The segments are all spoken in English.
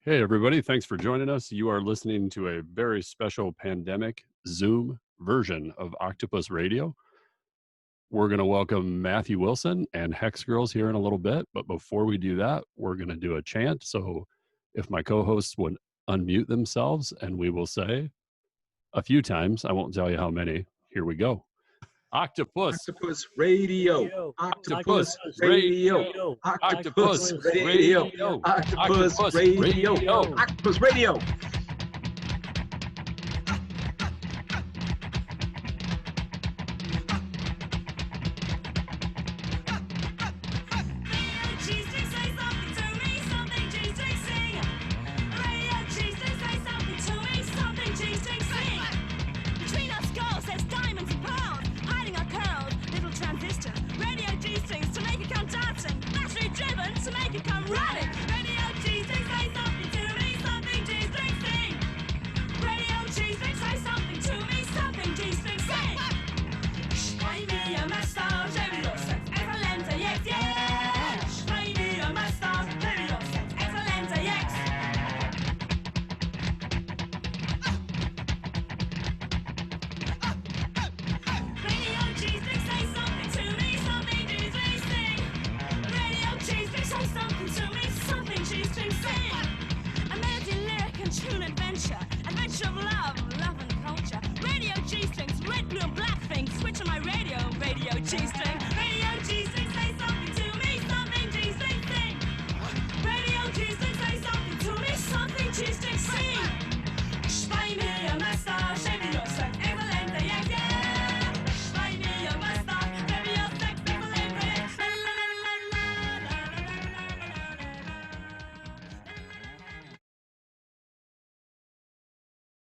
Hey, everybody. Thanks for joining us. You are listening to a very special pandemic Zoom version of Octopus Radio. We're going to welcome Matthew Wilson and Hex Girls here in a little bit. But before we do that, we're going to do a chant. So if my co-hosts would unmute themselves, and we will say a few times, I won't tell you how many. Here we go. Octopus. Octopus Radio. Octopus Radio. Octopus Radio. Octopus Radio. Octopus Radio.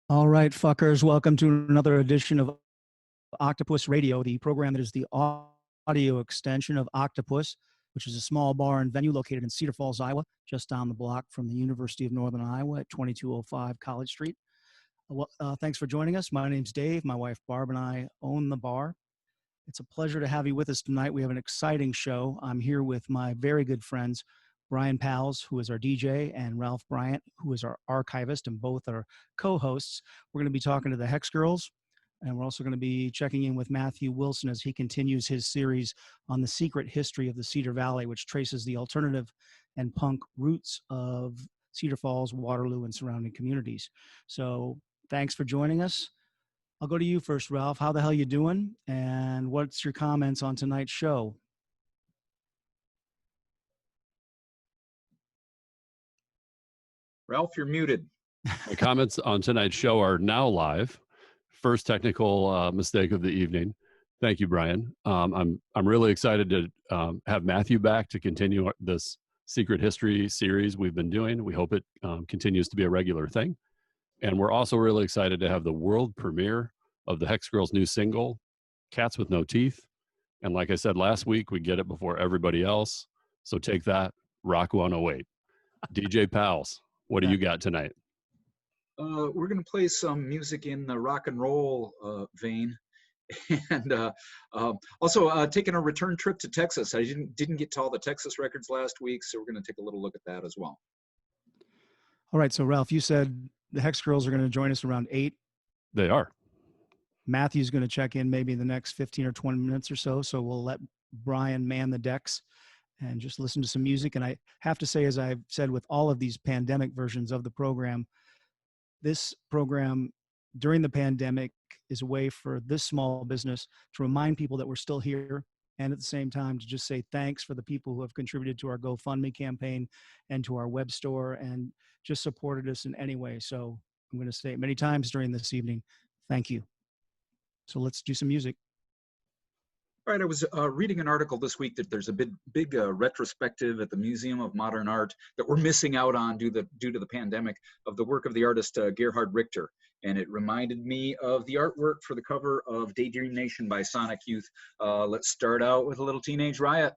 All right, fuckers, welcome to another edition of Octopus Radio, the program that is the audio extension of Octopus, which is a small bar and venue located in Cedar Falls, Iowa, just down the block from the University of Northern Iowa at 2205 College Street. Thanks for joining us. My name's Dave. My wife Barb and I own the bar. It's a pleasure to have you with us tonight. We have an exciting show. I'm here with my very good friends, Brian Powles, who is our DJ, and Ralph Bryant, who is our archivist, and both are co-hosts. We're going to be talking to the Hex Girls, and we're also going to be checking in with Matthew Wilson as he continues his series on the secret history of the Cedar Valley, which traces the alternative and punk roots of Cedar Falls, Waterloo, and surrounding communities. So thanks for joining us. I'll go to you first, Ralph. How the hell you doing? And what's your comments on tonight's show? Ralph, you're muted. My comments on tonight's show are now live. First technical mistake of the evening. Thank you, Brian. I'm really excited to have Matthew back to continue this secret history series we've been doing. We hope it continues to be a regular thing. And we're also really excited to have the world premiere of the Hex Girls' new single, Cats with No Teeth. And like I said last week, we get it before everybody else. So take that, Rock 108. DJ Pals, what do you got tonight? We're going to play some music in the rock and roll vein, and also taking a return trip to Texas. I didn't get to all the Texas records last week, so we're going to take a little look at that as well. All right, so Ralph, you said the Hex Girls are going to join us around 8. They are. Matthew's going to check in maybe in the next 15 or 20 minutes or so, so we'll let Brian man the decks and just listen to some music. And I have to say, as I've said with all of these pandemic versions of the program, this program during the pandemic is a way for this small business to remind people that we're still here, and at the same time to just say thanks for the people who have contributed to our GoFundMe campaign and to our web store and just supported us in any way. So I'm going to say it many times during this evening, thank you. So let's do some music. All right, I was reading an article this week that there's a big retrospective at the Museum of Modern Art that we're missing out on due to the pandemic of the work of the artist Gerhard Richter. And it reminded me of the artwork for the cover of Daydream Nation by Sonic Youth. Let's start out with a little Teenage Riot.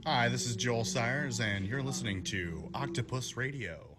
Hi, this is Joel Sires, and you're listening to Octopus Radio.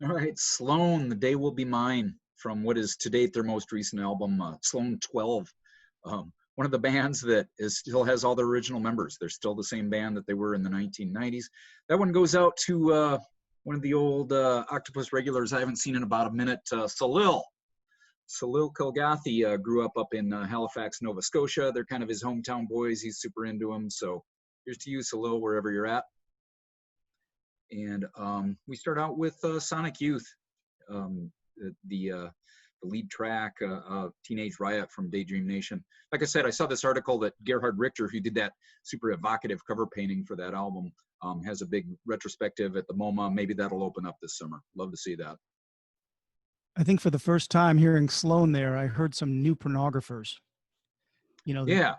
All right, Sloan, The Day Will Be Mine, from what is to date their most recent album, Sloan 12. One of the bands that still has all the original members. They're still the same band that they were in the 1990s. That one goes out to one of the old Octopus regulars I haven't seen in about a minute, Salil. Salil Kilgathy grew up in Halifax, Nova Scotia. They're kind of his hometown boys. He's super into them. So here's to you, Salil, wherever you're at. And we start out with Sonic Youth, the lead track, Teenage Riot from Daydream Nation. Like I said, I saw this article that Gerhard Richter, who did that super evocative cover painting for that album, has a big retrospective at the MoMA. Maybe that'll open up this summer. Love to see that. I think for the first time hearing Sloan there, I heard some new pornographers. You know, Yeah,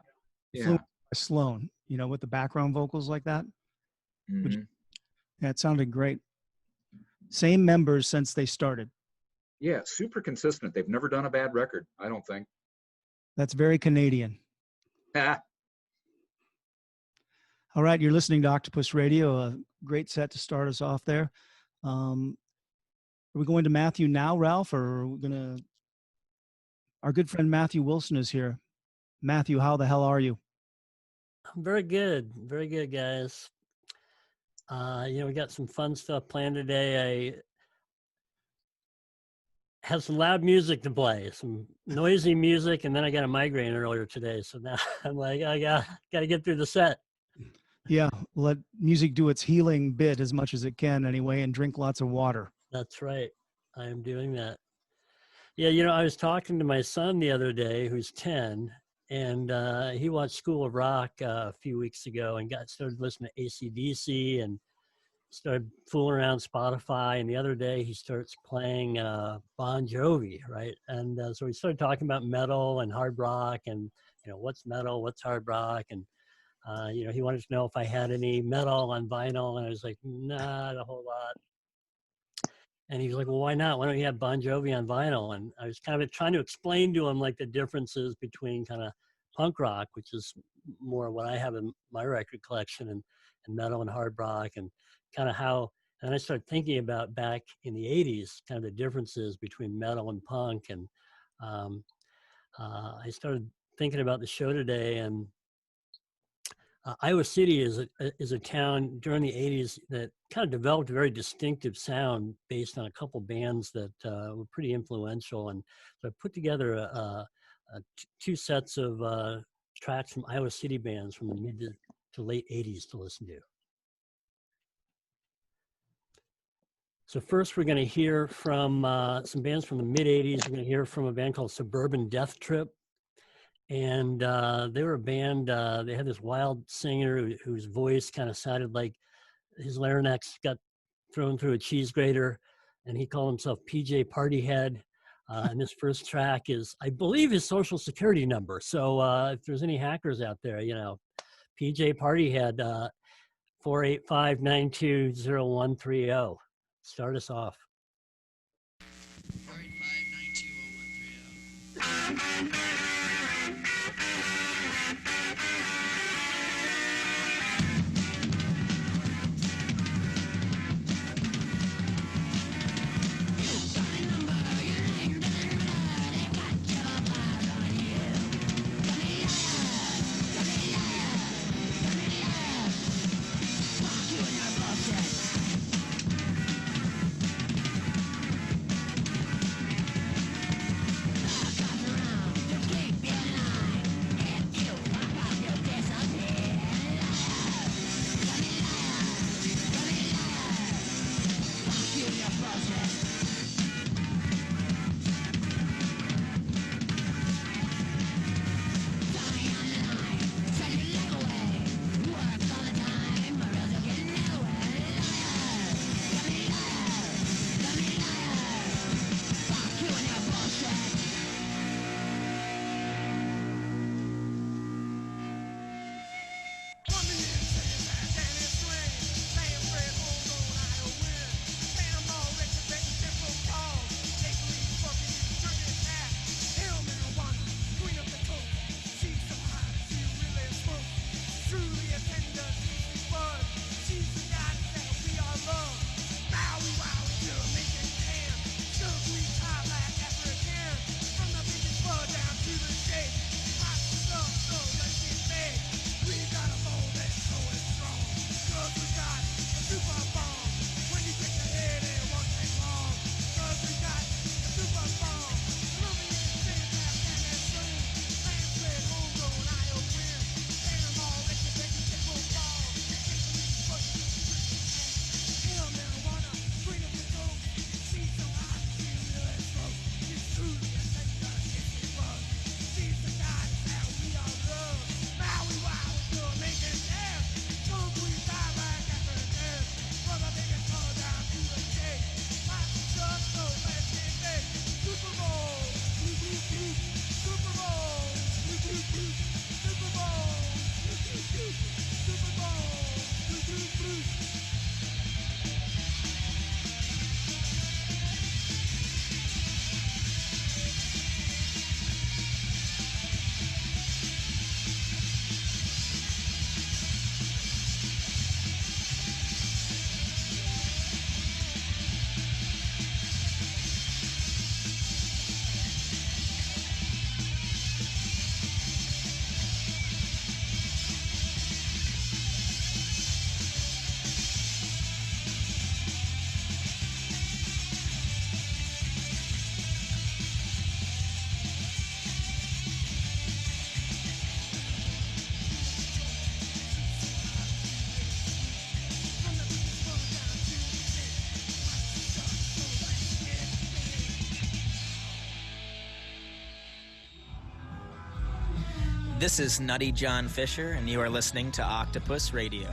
yeah. Sloan, you know, with the background vocals like that. Mm-hmm. Yeah, it sounded great. Same members since they started. Yeah, super consistent. They've never done a bad record, I don't think. That's very Canadian. Ah. All right, you're listening to Octopus Radio. A great set to start us off there. Are we going to Matthew now, Ralph, or are we going to... Our good friend Matthew Wilson is here. Matthew, how the hell are you? I'm very good, guys. We got some fun stuff planned today. I have some loud music to play, some noisy music, and then I got a migraine earlier today. So now I'm like, I got to get through the set. Yeah, let music do its healing bit as much as it can anyway, and drink lots of water. That's right. I am doing that. Yeah, you know, I was talking to my son the other day, who's 10, and he watched School of Rock a few weeks ago and started listening to AC/DC and started fooling around Spotify. And the other day he starts playing Bon Jovi, right? And so we started talking about metal and hard rock and, you know, what's metal, what's hard rock. And, you know, he wanted to know if I had any metal on vinyl. And I was like, not a whole lot. And he was like, well, why not? Why don't you have Bon Jovi on vinyl? And I was kind of trying to explain to him like the differences between kind of punk rock, which is more what I have in my record collection, and metal and hard rock, and kind of how, and I started thinking about back in the 80s, kind of the differences between metal and punk. And I started thinking about the show today, and Iowa City is a town during the 80s that kind of developed a very distinctive sound based on a couple bands that were pretty influential. And so I put together two sets of tracks from Iowa City bands from the mid to late 80s to listen to. So first we're going to hear from some bands from the mid 80s. We're going to hear from a band called Suburban Death Trip. And they were a band, they had this wild singer whose voice kind of sounded like his larynx got thrown through a cheese grater, and he called himself PJ Partyhead. And this first track is, I believe, his social security number. So if there's any hackers out there, you know, PJ Partyhead, 485-920130. Start us off. 485-920130. This is Nutty John Fisher, and you are listening to Octopus Radio.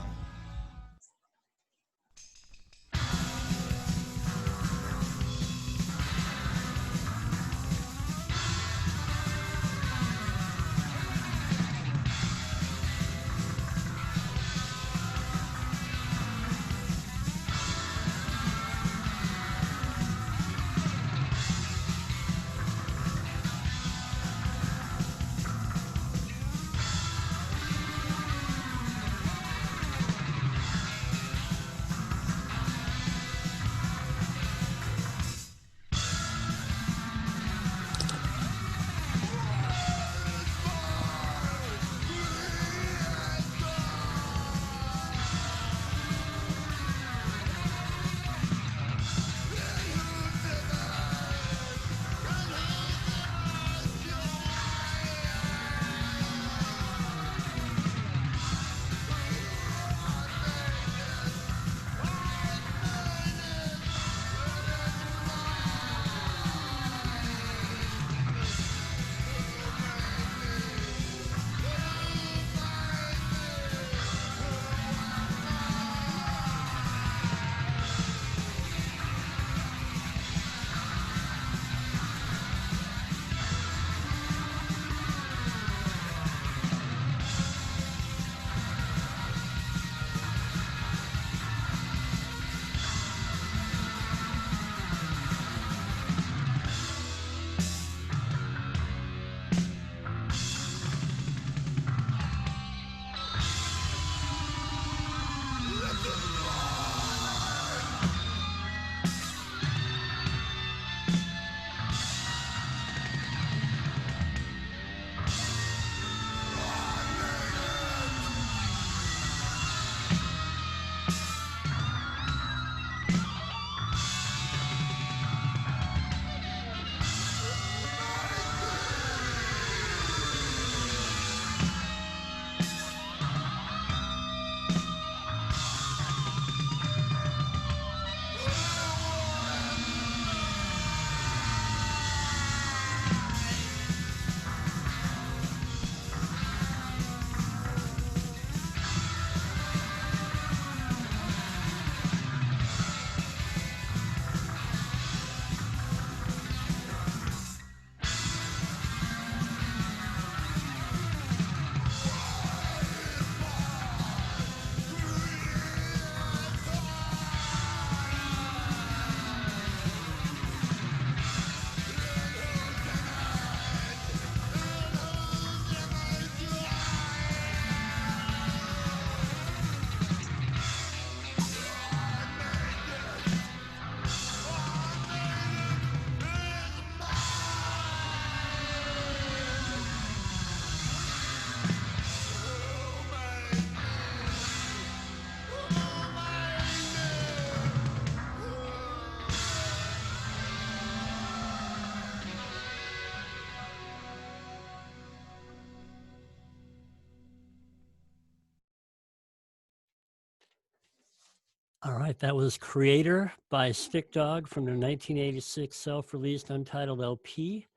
All right, that was Creator by Stick Dog from their 1986 self-released Untitled LP.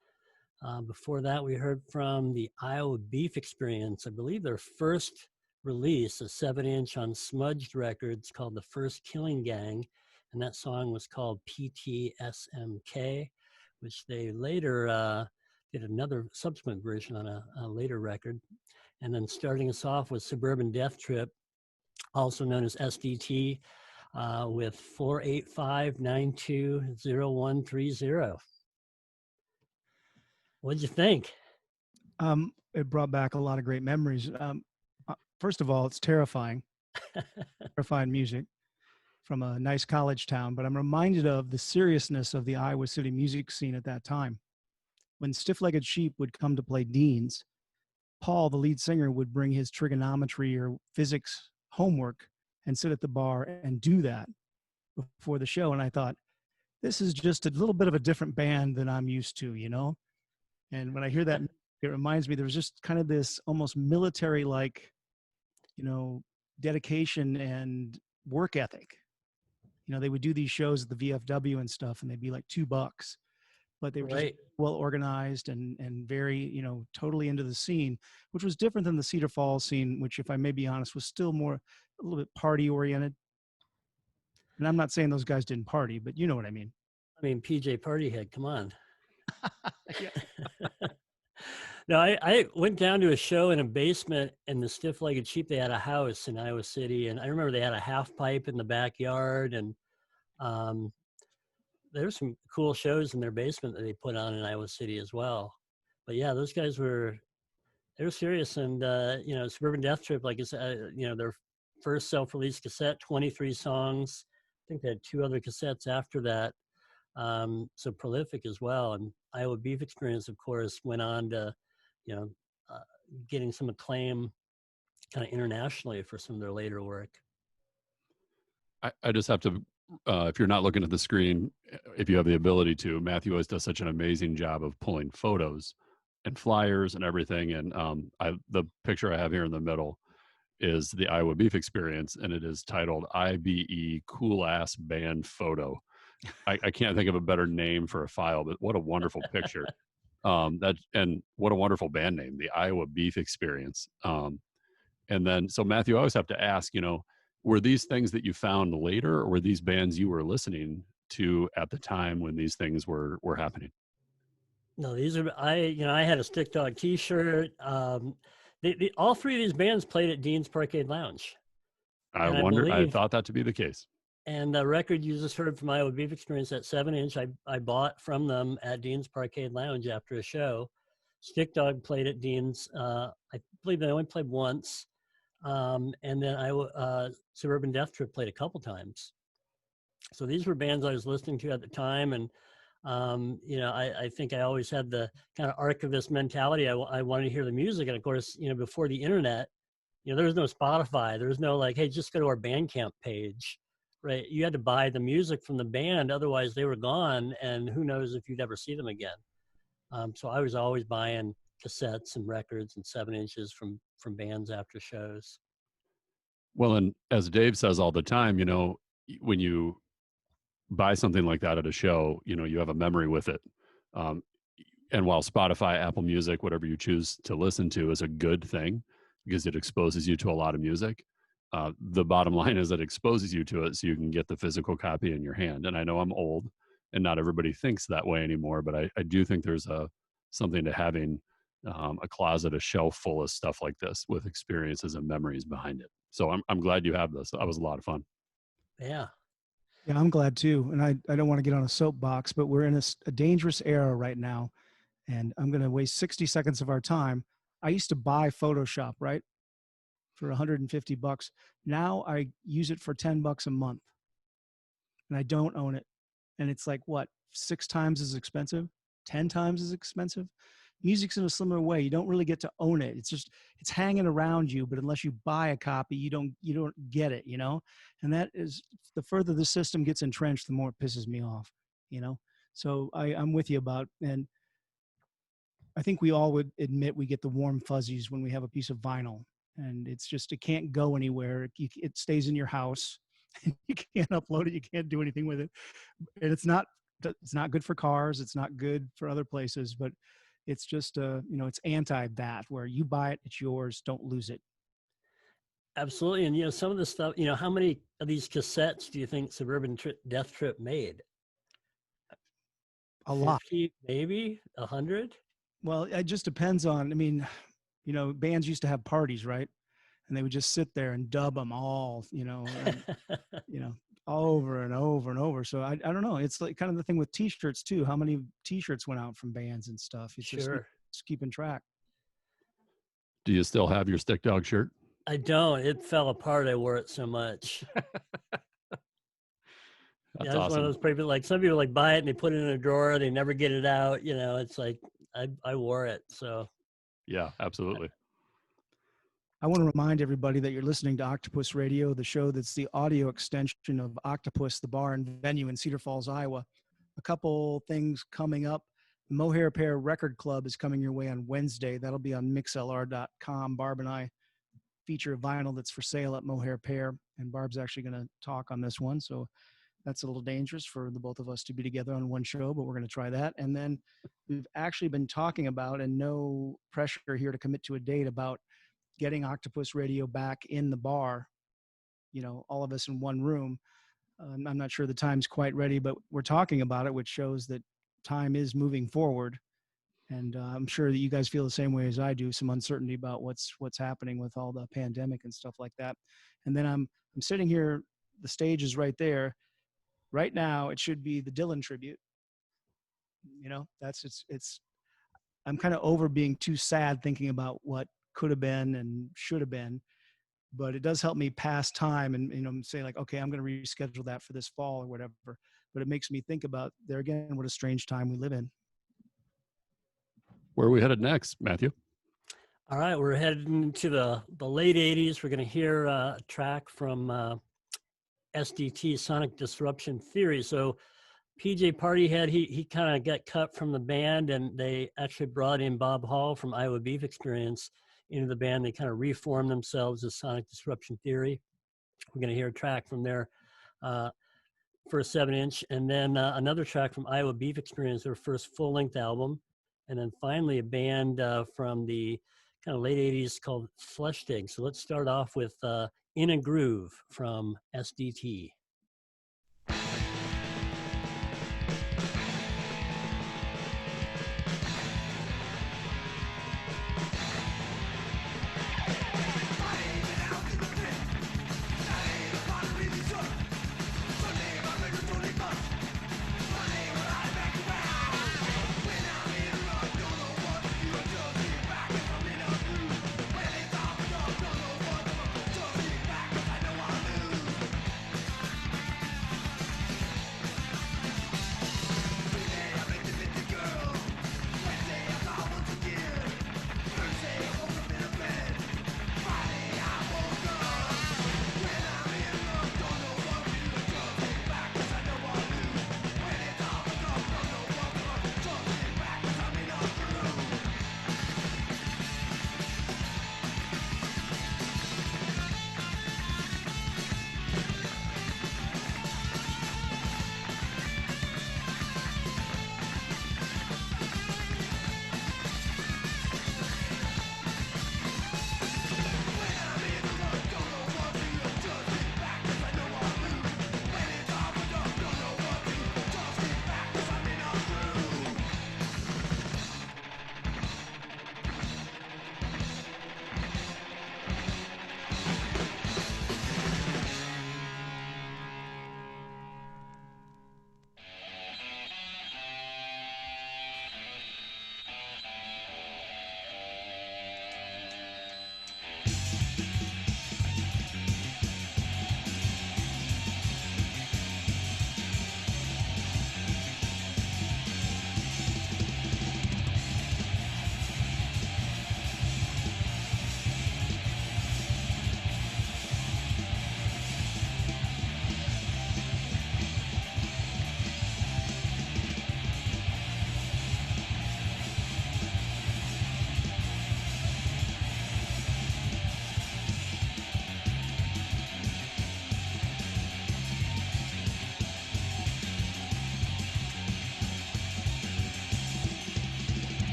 Before that, we heard from the Iowa Beef Experience, I believe their first release, a 7-inch on Smudged Records called The First Killing Gang, and that song was called PTSMK, which they later did another subsequent version on a later record. And then starting us off with Suburban Death Trip, also known as SDT, with 485920130. What'd you think? It brought back a lot of great memories. First of all, it's terrifying, terrifying music from a nice college town, but I'm reminded of the seriousness of the Iowa City music scene at that time. When Stiff-Legged Sheep would come to play Dean's, Paul, the lead singer, would bring his trigonometry or physics homework and sit at the bar and do that before the show. And I thought, this is just a little bit of a different band than I'm used to, you know? And when I hear that, it reminds me there was just kind of this almost military-like, you know, dedication and work ethic. You know, they would do these shows at the VFW and stuff, and they'd be like $2. but they were just Right. well organized and very, you know, totally into the scene, which was different than the Cedar Falls scene, which, if I may be honest, was still more a little bit party oriented. And I'm not saying those guys didn't party, but you know what I mean. I mean, PJ Partyhead, come on. Yeah. No, I went down to a show in a basement in the Stiff Legged Sheep. They had a house in Iowa City, and I remember they had a half pipe in the backyard, and um, there were some cool shows in their basement that they put on in Iowa City as well. But yeah, those guys they were serious, and you know, Suburban Death Trip, like I said, you know, their first self-released cassette, 23 songs. I think they had 2 other cassettes after that. So prolific as well. And Iowa Beef Experience, of course, went on to, you know, uh, getting some acclaim kind of internationally for some of their later work. I just have to, if you're not looking at the screen, if you have the ability to, Matthew always does such an amazing job of pulling photos and flyers and everything. And the picture I have here in the middle is the Iowa Beef Experience, and it is titled IBE Cool Ass Band Photo. I can't think of a better name for a file, but what a wonderful picture. And what a wonderful band name, the Iowa Beef Experience. And then, so Matthew, I always have to ask, you know, were these things that you found later, or were these bands you were listening to at the time when these things were happening? No, these are I had a Stick Dog T-shirt. All 3 of these bands played at Dean's Parkade Lounge. I thought that to be the case. And the record you just heard from Iowa Beef Experience, that 7-inch, I bought from them at Dean's Parkade Lounge after a show. Stick Dog played at Dean's. I believe they only played once. And then Suburban Death Trip played a couple times. So these were bands I was listening to at the time. And, you know, I think I always had the kind of archivist mentality. I wanted to hear the music. And of course, you know, before the internet, you know, there was no Spotify. There was no like, hey, just go to our Bandcamp page. Right, you had to buy the music from the band, otherwise they were gone, and who knows if you'd ever see them again. So I was always buying cassettes and records and 7-inches from bands after shows. Well, and as Dave says all the time, you know, when you buy something like that at a show, you know, you have a memory with it. And while Spotify, Apple Music, whatever you choose to listen to is a good thing because it exposes you to a lot of music, the bottom line is that it exposes you to it so you can get the physical copy in your hand. And I know I'm old and not everybody thinks that way anymore, but I do think there's something to having a closet, a shelf full of stuff like this with experiences and memories behind it. So I'm glad you have this. That was a lot of fun. Yeah. Yeah, I'm glad too. And I don't want to get on a soapbox, but we're in a dangerous era right now. And I'm going to waste 60 seconds of our time. I used to buy Photoshop, right? For $150. Now I use it for $10 a month. And I don't own it. And it's like, what, 6 times as expensive? 10 times as expensive? Music's in a similar way. You don't really get to own it. It's hanging around you, but unless you buy a copy, you don't get it, you know? And that is, the further the system gets entrenched, the more it pisses me off, you know? So I'm with you about, and I think we all would admit we get the warm fuzzies when we have a piece of vinyl, and it's just, it can't go anywhere. It stays in your house. You can't upload it. You can't do anything with it. And it's not good for cars. It's not good for other places, but it's just, you know, it's anti that, where you buy it, it's yours, don't lose it. Absolutely. And, you know, some of the stuff, you know, how many of these cassettes do you think Suburban Death Trip made? A lot. 50, maybe 100? Well, it just depends on, I mean, you know, bands used to have parties, right? And they would just sit there and dub them all, you know, and, you know, over and over and over. So I don't know. It's like kind of the thing with T-shirts too. How many T-shirts went out from bands and stuff? It's Sure. just keeping track. Do you still have your Stick Dog shirt? I don't. It fell apart. I wore it so much. That's I was awesome. one of those people, like some people like buy it and they put it in a drawer. They never get it out. You know, it's like I wore it. So Yeah, absolutely. I want to remind everybody that you're listening to Octopus Radio, the show that's the audio extension of Octopus, the bar and venue in Cedar Falls, Iowa. A couple things coming up. Mohair Pair Record Club is coming your way on Wednesday. That'll be on mixlr.com. Barb and I feature a vinyl that's for sale at Mohair Pair, and Barb's actually going to talk on this one. So That's a little dangerous for the both of us to be together on one show, but we're going to try that. And then we've actually been talking about, and no pressure here to commit to a date, about getting Octopus Radio back in the bar, all of us in one room. I'm not sure the time's quite ready, but we're talking about it, which shows that time is moving forward. And I'm sure that you guys feel the same way as I do, some uncertainty about what's happening with all the pandemic and stuff like that. And then I'm sitting here, the stage is right there. Right now, it should be the Dylan tribute. I'm kind of over being too sad thinking about what could have been and should have been, but it does help me pass time and, say like, okay, I'm going to reschedule that for this fall or whatever. But it makes me think about, there again, what a strange time we live in. Where are we headed next, Matthew? All right, we're headed into the late 80s. We're going to hear a track from SDT, Sonic Disruption Theory. So PJ Partyhead, he kind of got cut from the band, and they actually brought in Bob Hall from Iowa Beef Experience into the band. They kind of reformed themselves as Sonic Disruption Theory. We're going to hear a track from their first 7-inch, and then another track from Iowa Beef Experience, their first full-length album. And then finally a band from the kind of late 80s called Flesh Dig. So let's start off with In a Groove from SDT.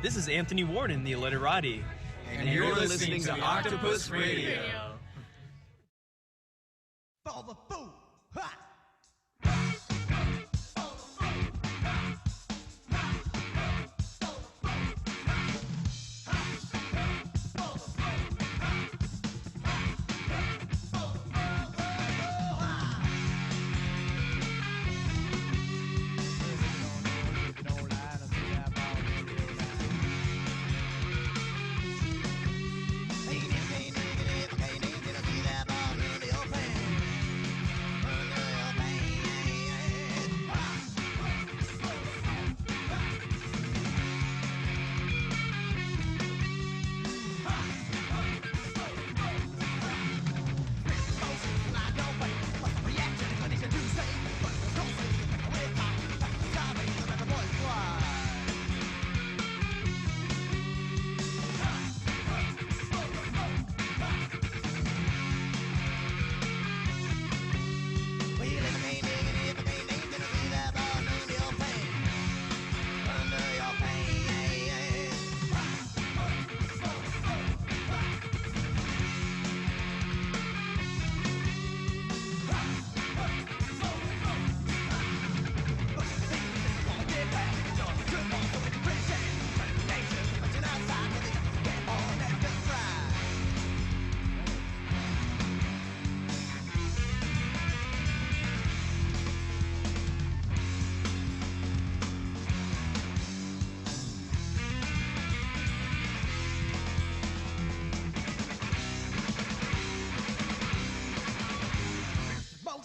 This is Anthony Warden, the Illiterati. And you're listening to Octopus Radio. For the food. Ha!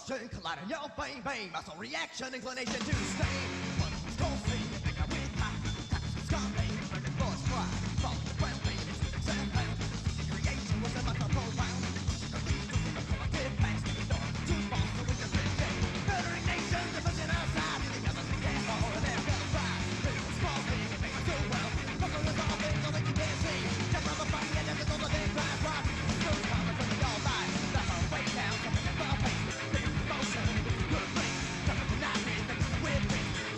Collide in your brain, brain, muscle reaction, inclination to stay. One control C, think I with high. Scarpay, burning voice cry. Fall the ground, pain, it's the exam plan. Creation was a muscle profound. The leader in the collective past. The door to fall, so we can bridge it. Murdering nations, they're pushing outside. You think others can get more of their fellow pride. Little small thing, it makes us do well. Fucking with all things that you can't see. Jump around the body and then there's all the big cries. Rock, still coming from the all life. That's our way down, something in the face. Motion, good thing, coming tonight, we think it's a weird thing.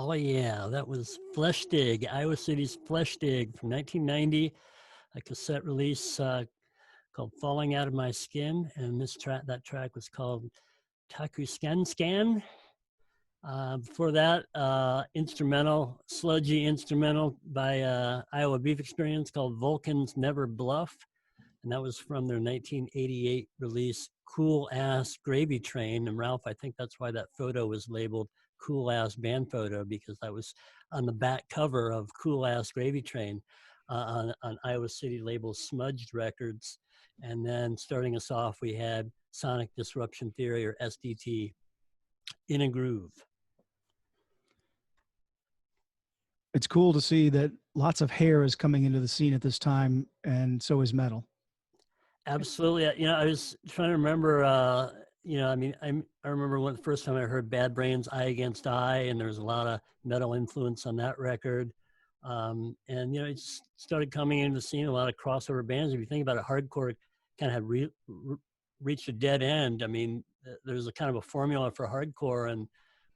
Oh yeah, that was Flesh Dig, Iowa City's Flesh Dig from 1990, a cassette release called "Falling Out of My Skin," and that track was called "Taku Scan Scan." Before that, sludgy instrumental by Iowa Beef Experience called "Vulcans Never Bluff," and that was from their 1988 release "Cool Ass Gravy Train." And Ralph, I think that's why that photo was labeled "Cool Ass Band Photo," because that was on the back cover of "Cool Ass Gravy Train" on Iowa City label Smudged Records. And then starting us off, we had Sonic Disruption Theory, or SDT, "In a Groove." It's cool to see that lots of hair is coming into the scene at this time, and so is metal. Absolutely. I was trying to remember, I remember when the first time I heard Bad Brains' Eye Against Eye, and there was a lot of metal influence on that record. And it just started coming into the scene, a lot of crossover bands. If you think about it, hardcore kind of had reached a dead end. I mean, there's a kind of a formula for hardcore, and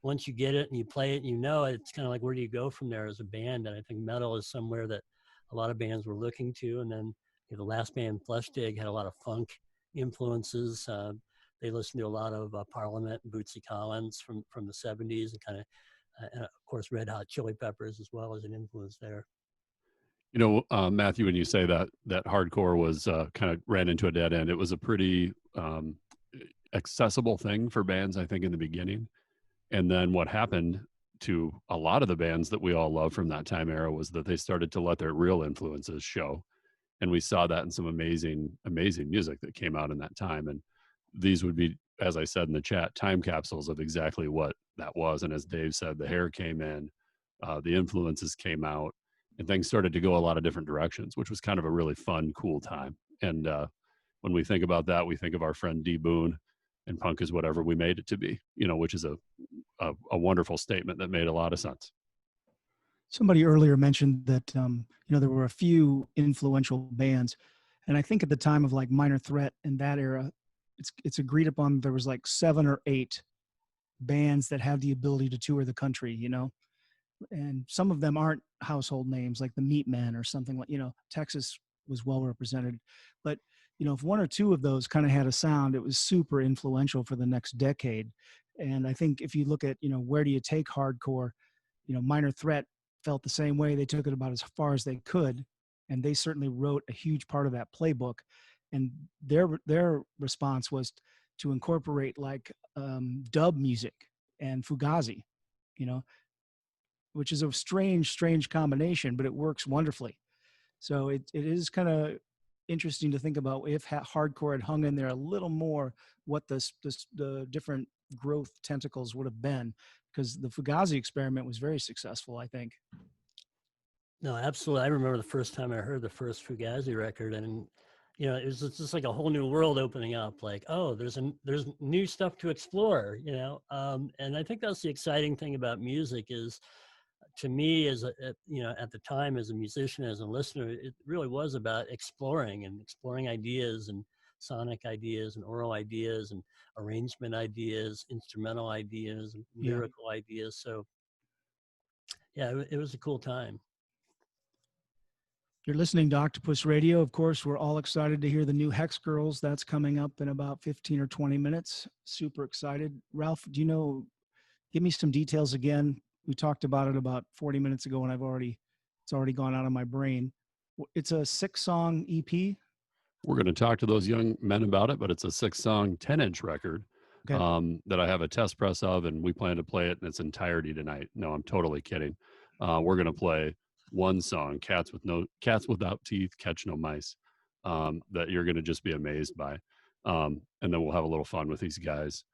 once you get it and you play it and it's kind of like, where do you go from there as a band? And I think metal is somewhere that a lot of bands were looking to. And then the last band, Flesh Dig, had a lot of funk influences. They listened to a lot of Parliament and Bootsy Collins from the 70s, and kind of, and of course, Red Hot Chili Peppers as well as an influence there. Matthew, when you say that hardcore was kind of ran into a dead end, it was a pretty accessible thing for bands, I think, in the beginning. And then what happened to a lot of the bands that we all love from that time era was that they started to let their real influences show. And we saw that in some amazing music that came out in that time. And these would be, as I said in the chat, time capsules of exactly what that was. And as Dave said, the hair came in, the influences came out, and things started to go a lot of different directions, which was kind of a really fun, cool time. And when we think about that, we think of our friend D Boone, and punk is whatever we made it to be, which is a wonderful statement that made a lot of sense. Somebody earlier mentioned that there were a few influential bands, and I think at the time of like Minor Threat in that era, it's agreed upon there was like 7 or 8 bands that had the ability to tour the country, and some of them aren't household names, like the Meatmen or something like, Texas was well represented, but if 1 or 2 of those kind of had a sound, it was super influential for the next decade. And I think if you look at where do you take hardcore, Minor Threat felt the same way. They took it about as far as they could, and they certainly wrote a huge part of that playbook. And their response was to incorporate like dub music and Fugazi, which is a strange combination, but it works wonderfully. So it is kind of interesting to think about if hardcore had hung in there a little more, what the different growth tentacles would have been, because the Fugazi experiment was very successful, I think. No, absolutely. I remember the first time I heard the first Fugazi record, and it was just like a whole new world opening up. Like, oh, there's new stuff to explore. And I think that's the exciting thing about music is, to me, at the time as a musician, as a listener, it really was about exploring ideas and sonic ideas and oral ideas and arrangement ideas, instrumental ideas, and lyrical ideas. So yeah, it was a cool time. You're listening to Octopus Radio. Of course, we're all excited to hear the new Hex Girls. That's coming up in about 15 or 20 minutes. Super excited. Ralph, give me some details again. We talked about it about 40 minutes ago, and it's already gone out of my brain. It's a 6-song EP. We're going to talk to those young men about it, but it's a 6-song, 10-inch record that I have a test press of, and we plan to play it in its entirety tonight. No, I'm totally kidding. We're going to play one song, Cats Without Teeth, Catch No Mice, that you're going to just be amazed by. And then we'll have a little fun with these guys.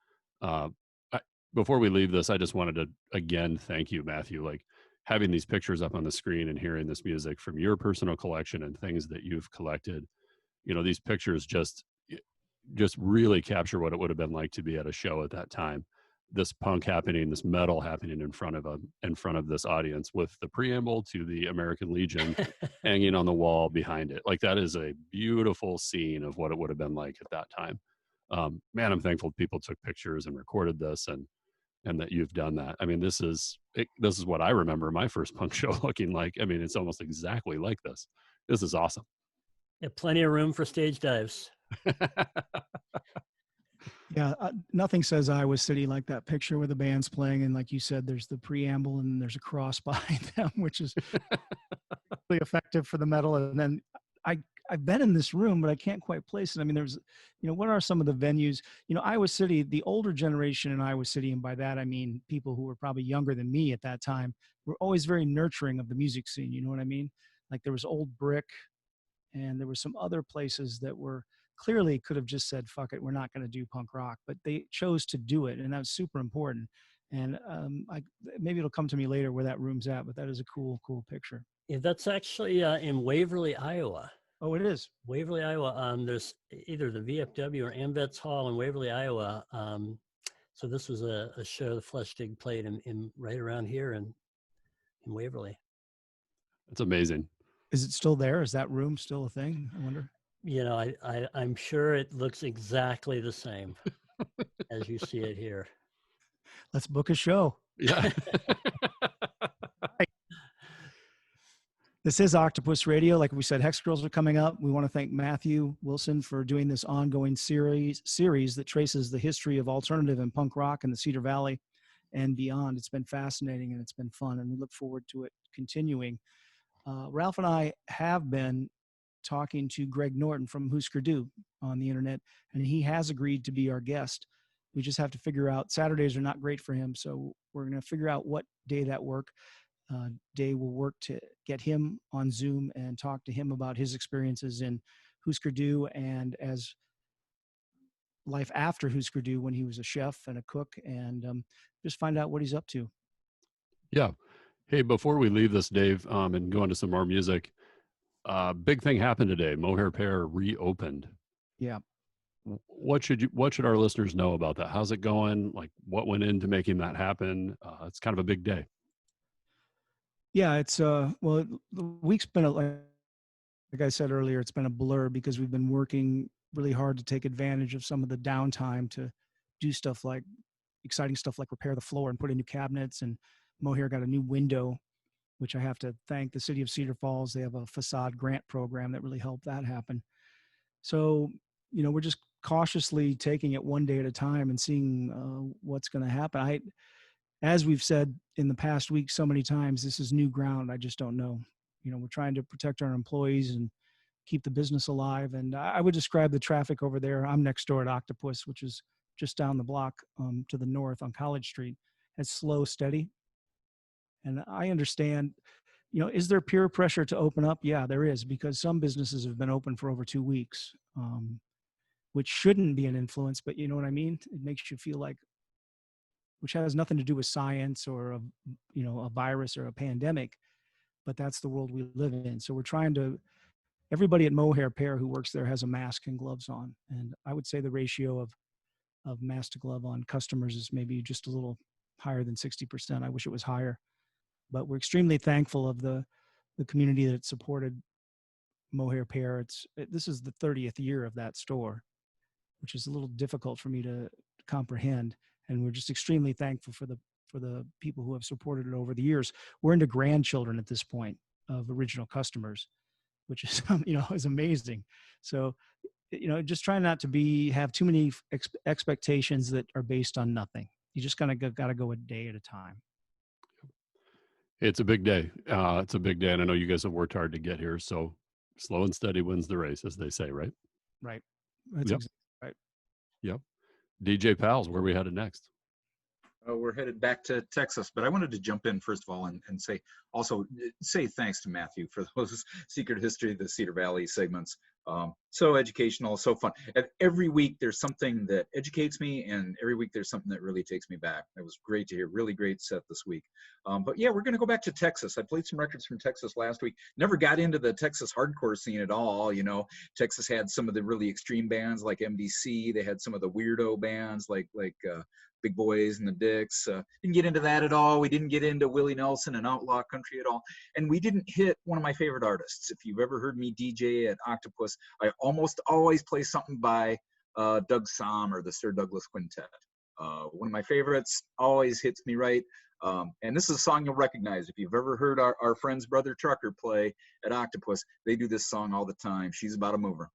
Before we leave this, I just wanted to, again, thank you, Matthew, like having these pictures up on the screen and hearing this music from your personal collection and things that you've collected. These pictures just really capture what it would have been like to be at a show at that time. This punk happening, this metal happening in front of this audience, with the preamble to the American Legion hanging on the wall behind it. Like, that is a beautiful scene of what it would have been like at that time. Man, I'm thankful people took pictures and recorded this, and and that you've done that. I mean, this is what I remember my first punk show looking like. I mean, it's almost exactly like this. This is awesome. Yeah, plenty of room for stage dives. Yeah, nothing says Iowa City like that picture where the band's playing, and like you said, there's the preamble and there's a cross behind them, which is really effective for the metal. And then I've been in this room, but I can't quite place it. I mean, there's, what are some of the venues? Iowa City, the older generation in Iowa City, and by that I mean people who were probably younger than me at that time, were always very nurturing of the music scene. You know what I mean? Like there was Old Brick, and there were some other places that were clearly could have just said, fuck it, we're not going to do punk rock, but they chose to do it. And that was super important. And maybe it'll come to me later where that room's at, but that is a cool picture. Yeah, that's actually in Waverly, Iowa. Oh, it is? Waverly, Iowa. There's either the VFW or AMVETS Hall in Waverly, Iowa. So this was a show the Flesh Dig played in right around here in Waverly. That's amazing. Is it still there? Is that room still a thing? I wonder. I'm sure it looks exactly the same as you see it here. Let's book a show. Yeah. This is Octopus Radio. Like we said, Hex Girls are coming up. We want to thank Matthew Wilson for doing this ongoing series that traces the history of alternative and punk rock in the Cedar Valley and beyond. It's been fascinating and it's been fun, and we look forward to it continuing. Ralph and I have been talking to Greg Norton from Husker Du on the internet, and he has agreed to be our guest. We just have to figure out, Saturdays are not great for him, so we're going to figure out what day day will work to get him on Zoom and talk to him about his experiences in Husker Du and as life after Husker Du when he was a chef and a cook, and just find out what he's up to. Yeah. Hey, before we leave this, Dave, and go into some more music, big thing happened today. Mohair Pear reopened. Yeah. What should our listeners know about that? How's it going? Like, what went into making that happen? It's kind of a big day. Yeah, it's well, the week's been like I said earlier, it's been a blur because we've been working really hard to take advantage of some of the downtime to do stuff like exciting stuff like repair the floor and put in new cabinets. And Mohair got a new window, which I have to thank the city of Cedar Falls. They have a facade grant program that really helped that happen. So, we're just cautiously taking it one day at a time and seeing what's going to happen. As we've said in the past week so many times, this is new ground. I just don't know. We're trying to protect our employees and keep the business alive. And I would describe the traffic over there. I'm next door at Octopus, which is just down the block to the north on College Street, as slow, steady. And I understand, is there peer pressure to open up? Yeah, there is, because some businesses have been open for over 2 weeks, which shouldn't be an influence, but you know what I mean? It makes you feel like, which has nothing to do with science or a virus or a pandemic, but that's the world we live in. So we're trying to, everybody at Mohair Pear who works there has a mask and gloves on. And I would say the ratio of mask to glove on customers is maybe just a little higher than 60%. I wish it was higher, but we're extremely thankful of the community that supported Mohair Pear. This is the 30th year of that store, which is a little difficult for me to comprehend. And we're just extremely thankful for the people who have supported it over the years. We're into grandchildren at this point of original customers, which is, is amazing. So, just try not to have too many expectations that are based on nothing. You just got to go a day at a time. It's a big day. It's a big day. And I know you guys have worked hard to get here. So slow and steady wins the race, as they say, right? Right. That's Yep. exactly right. Yep. DJ Pals, where are we headed next? We're headed back to Texas, but I wanted to jump in first of all and say thanks to Matthew for those Secret History of the Cedar Valley segments. So educational, so fun. And every week there's something that educates me, and every week there's something that really takes me back. It was great to hear. Really great set this week. But yeah, we're going to go back to Texas. I played some records from Texas last week. Never got into the Texas hardcore scene at all. Texas had some of the really extreme bands like MDC. They had some of the weirdo bands like Big Boys and the Dicks. Didn't get into that at all. We didn't get into Willie Nelson and outlaw country at all. And we didn't hit one of my favorite artists. If you've ever heard me DJ at Octopus, I almost always play something by Doug Somm or the Sir Douglas Quintet. One of my favorites, always hits me right. And this is a song you'll recognize. If you've ever heard our friends Brother Trucker play at Octopus, they do this song all the time. She's About a Mover.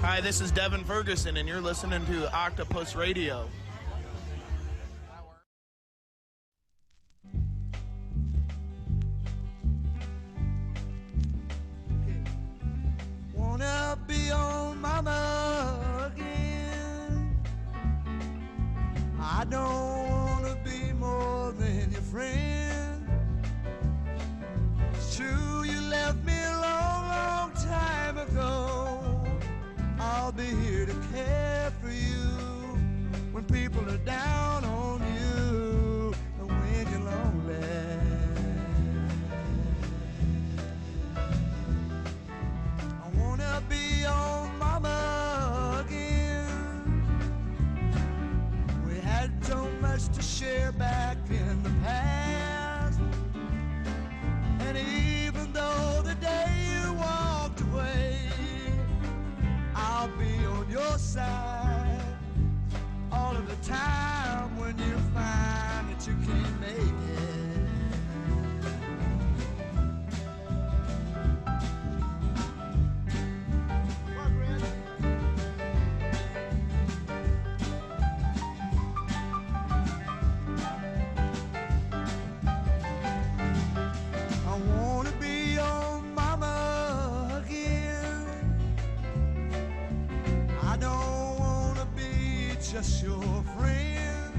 Hi, this is Devin Ferguson, and you're listening to Octopus Radio. Wanna be your mama again. I don't wanna be more than your friend. It's true you left me a long, long time ago. I'll be here to care for you when people are down on you and when you're lonely. I wanna be your mama again. We had so much to share back in the past, and even though the day you walked away, I'll be on your side all of the time when you find that you can't make it. I wanna be your mama again. I don't wanna be just your friend.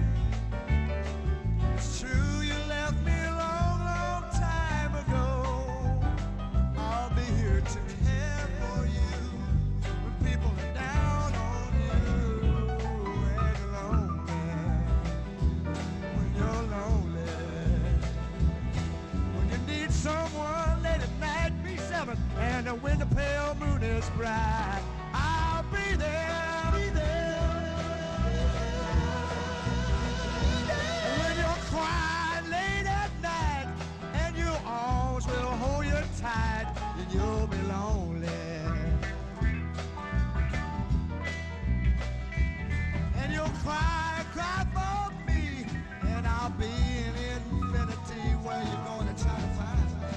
It's true you left me a long, long time ago. I'll be here to care for you when people are down on you and you're lonely. When you're lonely, when you need someone late at night, B7, and when the pale moon is bright, I'll be there, be there. When you're crying late at night, and your arms will hold you tight, then you'll be lonely. And you'll cry, cry for me, and I'll be in infinity where you're gonna try to find me.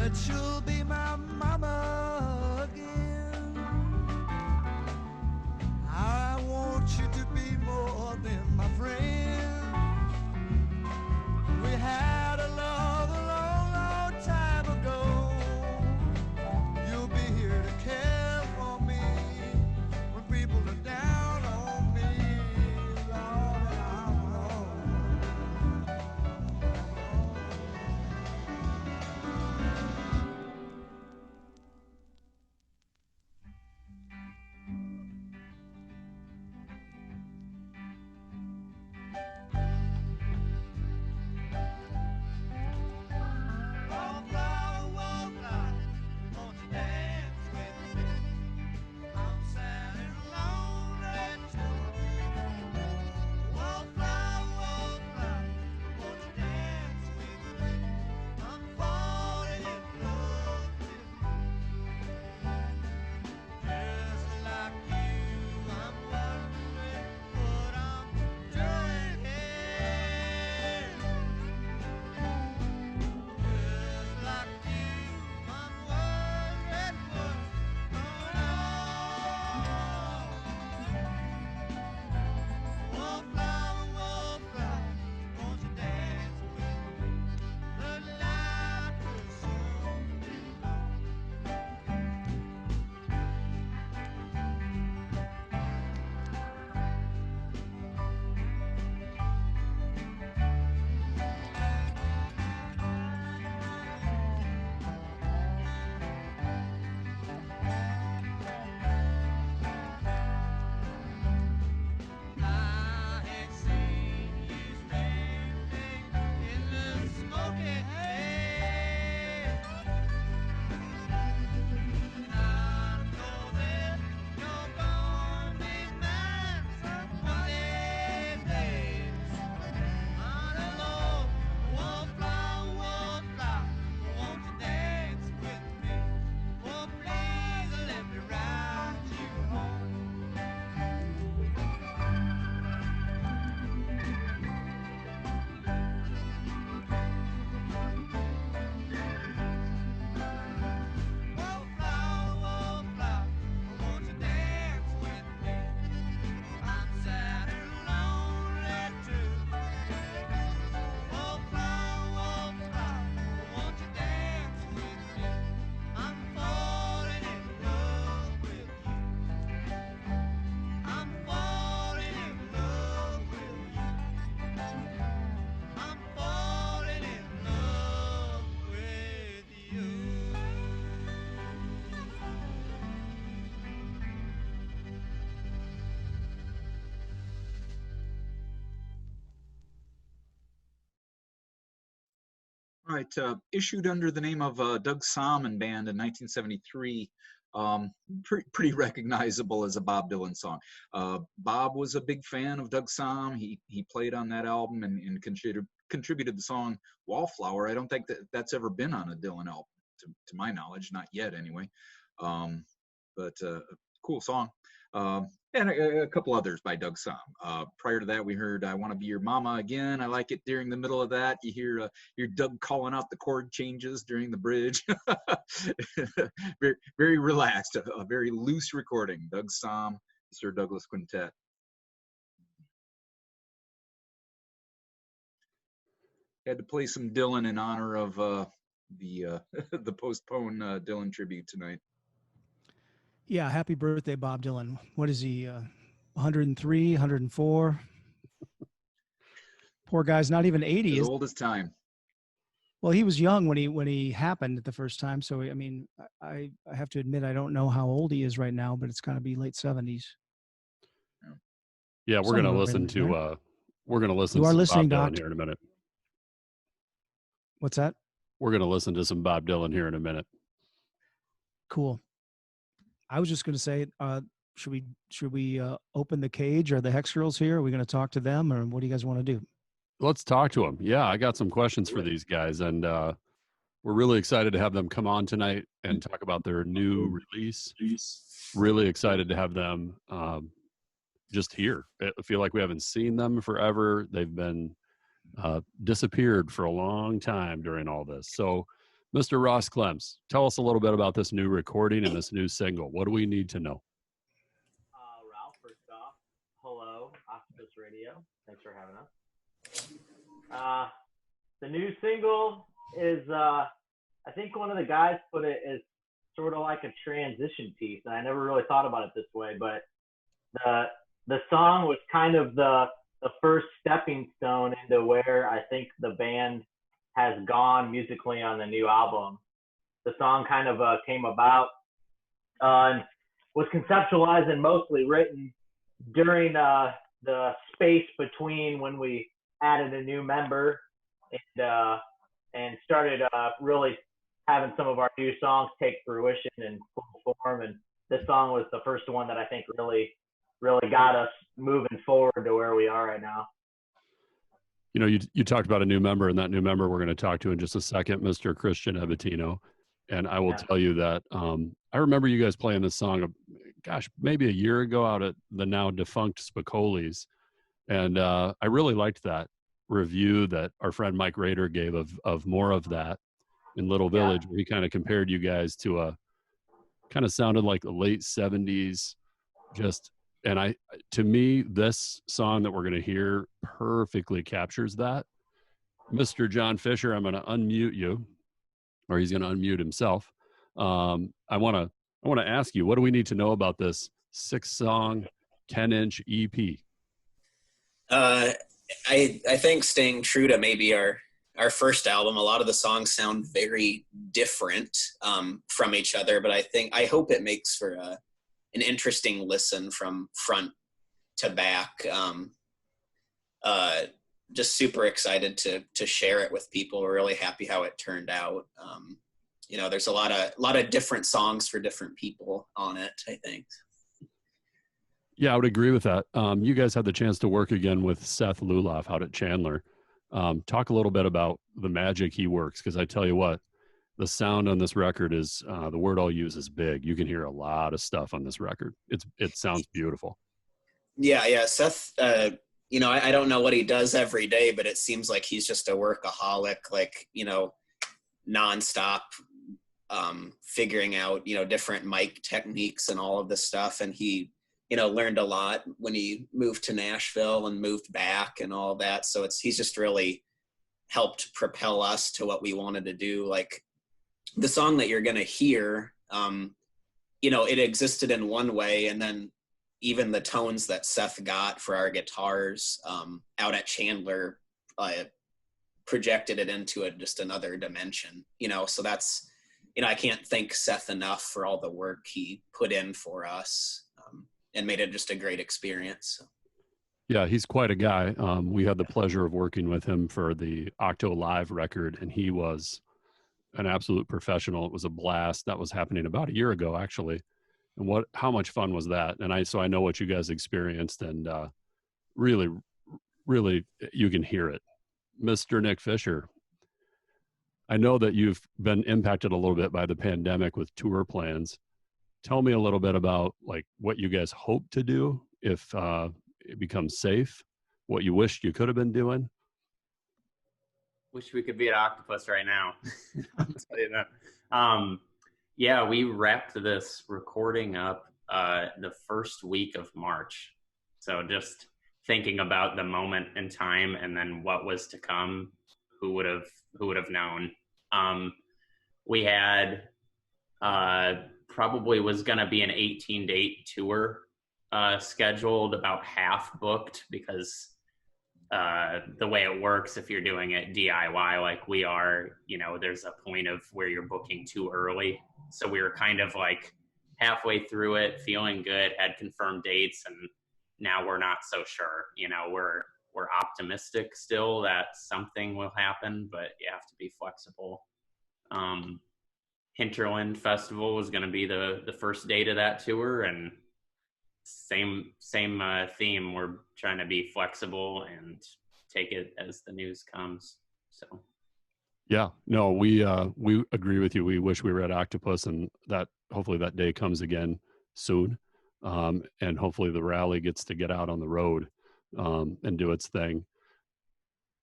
that she'll be my mama again. I want you to be more than my friend. We had a love a long, long time ago. You'll be here to care for me when people are down on me. Lord, wallflower, wallflower, won't you dance with me? I'm sad and lonely too. Wallflower, wallflower, won't you dance with me? I'm falling in love with you. Just like you, I'm wondering what I'm doing here. Just like you, I'm wondering what's going on. Wallflower, wallflower, won't you dance with me? The night will soon be long. I ain't seen you standing in the smoky hay. I know that you're gonna be mine some one of these days. Honey, Lord, wallflower, wallflower, won't you dance with me? Oh, please let me ride you home. Wallflower, wallflower, won't you dance with me? I'm sad and lonely too. Wallflower, wallflower, won't you dance with me? I'm falling in love with you. I'm falling in love with you. I'm falling in love with you. All right, issued under the name of Doug Salmon Band in 1973. Pretty recognizable as a Bob Dylan song. Bob was a big fan of Doug Salmon. He played on that album and contributed the song Wallflower. I don't think that's ever been on a Dylan album, to my knowledge, not yet anyway. But cool song. And a couple others by Doug Salmon. Prior to that, we heard "I Want to Be Your Mama" again. I like it. During the middle of that, you hear Doug calling out the chord changes during the bridge. very, very relaxed, a very loose recording. Doug Salmon, Sir Douglas Quintet. Had to play some Dylan in honor of the the postponed Dylan tribute tonight. Yeah, happy birthday, Bob Dylan. What is he, 103, 104? Poor guy's not even 80. As old as time. Well, he was young when he happened the first time. So, I mean, I have to admit, I don't know how old he is right now, but it's got to be late 70s. Yeah, we're going to listen to You are some listening, Bob Dylan Doc. here in a minute. What's that? We're going to listen to some Bob Dylan here in a minute. Cool. I was just going to say, should we open the cage? Are the Hex Girls here? Are we going to talk to them, or what do you guys want to do? Let's talk to them. Yeah, I got some questions for these guys, and we're really excited to have them come on tonight and talk about their new release. Really excited to have them just here. I feel like we haven't seen them forever. They've been disappeared for a long time during all this. So Mr. Ross Clems, tell us a little bit about this new recording and this new single. What do we need to know? Ralph, first off, hello, Octopus Radio. Thanks for having us. The new single is, I think one of the guys put it as sort of like a transition piece. And I never really thought about it this way, but the song was kind of the first stepping stone into where I think the band has gone musically on the new album. The song kind of came about and was conceptualized and mostly written during the space between when we added a new member and started really having some of our new songs take fruition in full form. And this song was the first one that I think really got us moving forward to where we are right now. You know, you talked about a new member, and that new member we're going to talk to in just a second, Mr. Christian Abatino. And I will tell you that I remember you guys playing this song, maybe a year ago out at the now defunct Spicoli's. And I really liked that review that our friend Mike Rader gave of More of That in Little Village, where he kind of compared you guys to a kind of sounded like the late 70s. And to me, this song that we're going to hear perfectly captures that. Mr. John Fisher, I'm going to unmute you, or he's going to unmute himself. I want to ask you, what do we need to know about this 6-song, 10-inch EP? I think staying true to maybe our first album, a lot of the songs sound very different from each other, but I hope it makes for an interesting listen from front to back. Just super excited to share it with people. We're really happy how it turned out. You know, there's a lot of different songs for different people on it, I think. Yeah, I would agree with that. You guys had the chance to work again with Seth Luloff out at Chandler. Talk a little bit about the magic he works, because I tell you what, the sound on this record is, the word I'll use is big. You can hear a lot of stuff on this record. It sounds beautiful. Yeah. Seth, you know, I don't know what he does every day, but it seems like he's just a workaholic, like, you know, nonstop, figuring out, you know, different mic techniques and all of this stuff. And he, you know, learned a lot when he moved to Nashville and moved back and all that. So he's just really helped propel us to what we wanted to do. Like the song that you're going to hear, you know, it existed in one way. And then even the tones that Seth got for our guitars out at Chandler projected it into just another dimension, you know. So that's, you know, I can't thank Seth enough for all the work he put in for us and made it just a great experience. Yeah, he's quite a guy. We had the pleasure of working with him for the Octo Live record, and he was an absolute professional. It was a blast. That was happening about a year ago, actually. And how much fun was that? And I know what you guys experienced, and really, really, you can hear it. Mr. Nick Fisher, I know that you've been impacted a little bit by the pandemic with tour plans. Tell me a little bit about like what you guys hope to do if it becomes safe, what you wished you could have been doing. Wish we could be at Octopus right now. I'll tell you that. Yeah, we wrapped this recording up the first week of March. So just thinking about the moment in time and then what was to come, who would have known. We had probably was going to be an 18-date tour scheduled, about half booked, because the way it works, if you're doing it DIY like we are, you know, there's a point of where you're booking too early. So we were kind of like halfway through it, feeling good, had confirmed dates, and now we're not so sure. You know, we're optimistic still that something will happen, but you have to be flexible. Hinterland Festival was going to be the first date of that tour, and same theme. We're trying to be flexible and take it as the news comes. So yeah, no, we agree with you. We wish we were at Octopus, and that hopefully that day comes again soon. And hopefully the rally gets to get out on the road and do its thing.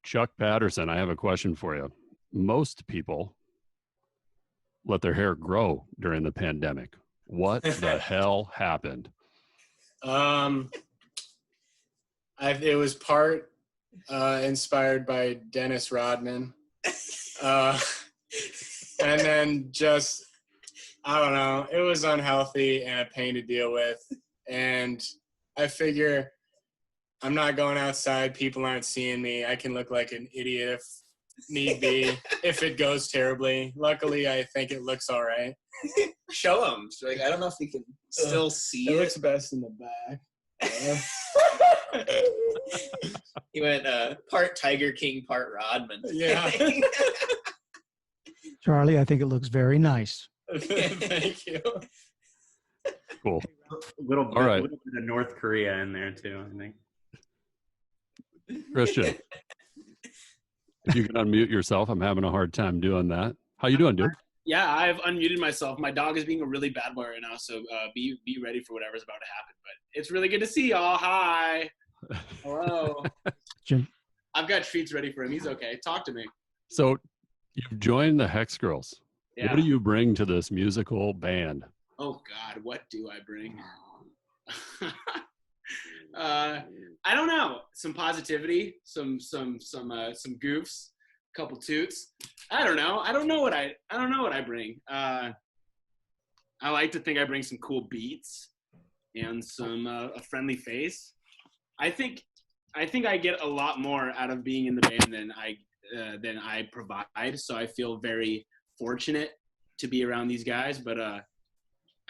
Chuck Patterson, I have a question for you. Most people let their hair grow during the pandemic. What the hell happened? It was part inspired by Dennis Rodman. And then just, I don't know, it was unhealthy and a pain to deal with. And I figure I'm not going outside. People aren't seeing me. I can look like an idiot if need be, if it goes terribly. Luckily, I think it looks all right. Show them. Like, I don't know if we can still see it. It looks best in the back. He went part Tiger King, part Rodman. Yeah. Charlie, I think it looks very nice. Thank you. Cool. A little bit, All right. a little bit of North Korea in there too, I think. Christian, if you can unmute yourself, I'm having a hard time doing that. How you doing, dude? Yeah, I've unmuted myself. My dog is being a really bad boy right now, so be ready for whatever's about to happen. But it's really good to see y'all. Hi. Hello. I've got treats ready for him. He's okay. Talk to me. So you've joined the Hex Girls. Yeah. What do you bring to this musical band? Oh God, what do I bring? I don't know. Some positivity, some goofs, a couple toots. I don't know. I don't know what I bring. I like to think I bring some cool beats and some a friendly face. I think I get a lot more out of being in the band than I provide. So I feel very fortunate to be around these guys. But I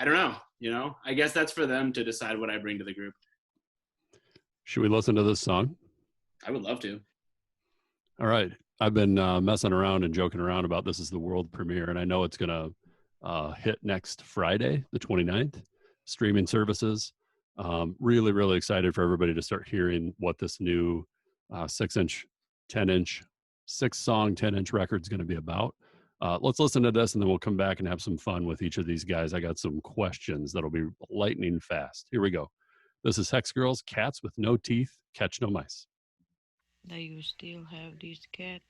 don't know. You know, I guess that's for them to decide what I bring to the group. Should we listen to this song? I would love to. All right. I've been messing around and joking around about this is the world premiere, and I know it's going to hit next Friday, the 29th, streaming services. Really, really excited for everybody to start hearing what this new 6-inch, 10-inch, 6-song, 10-inch record is going to be about. Let's listen to this, and then we'll come back and have some fun with each of these guys. I got some questions that'll be lightning fast. Here we go. This is Hex Girls, Cats with No Teeth, Catch No Mice. Do you still have this cat?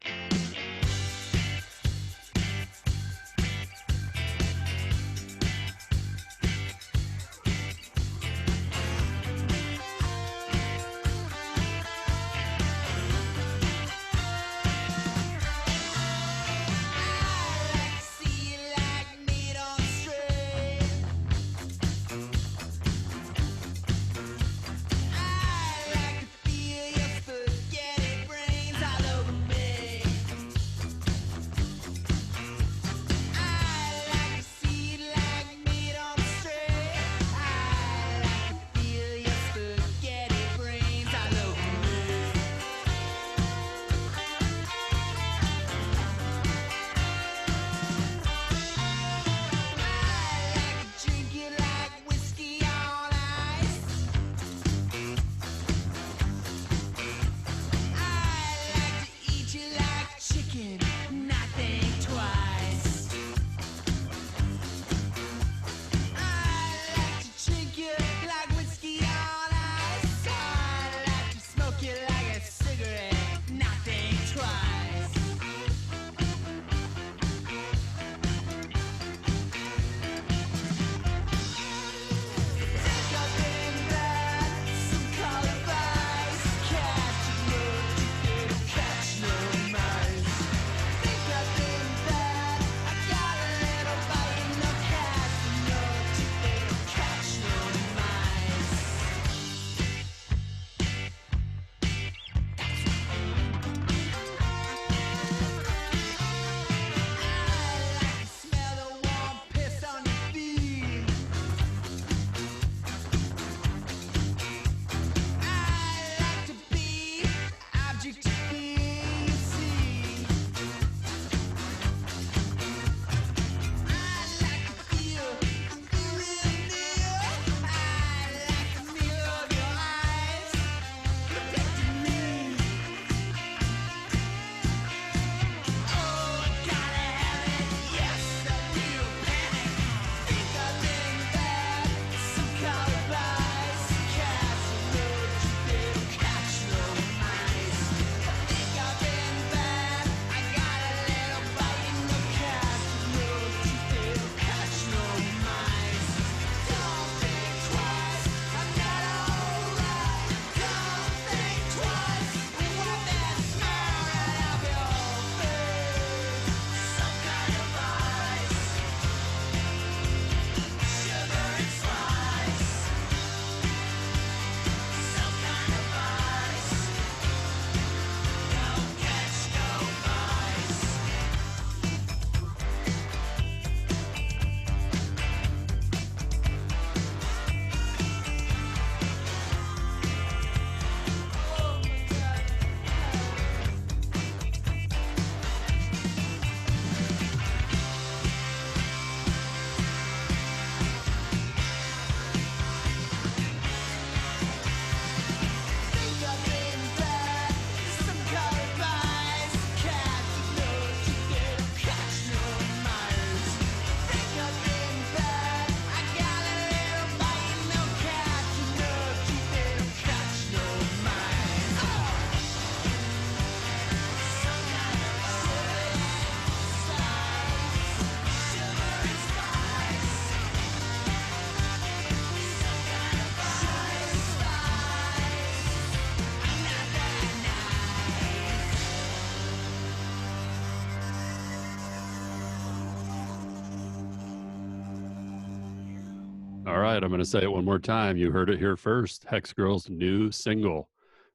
All right, I'm going to say it one more time. You heard it here first. Hex Girl's new single.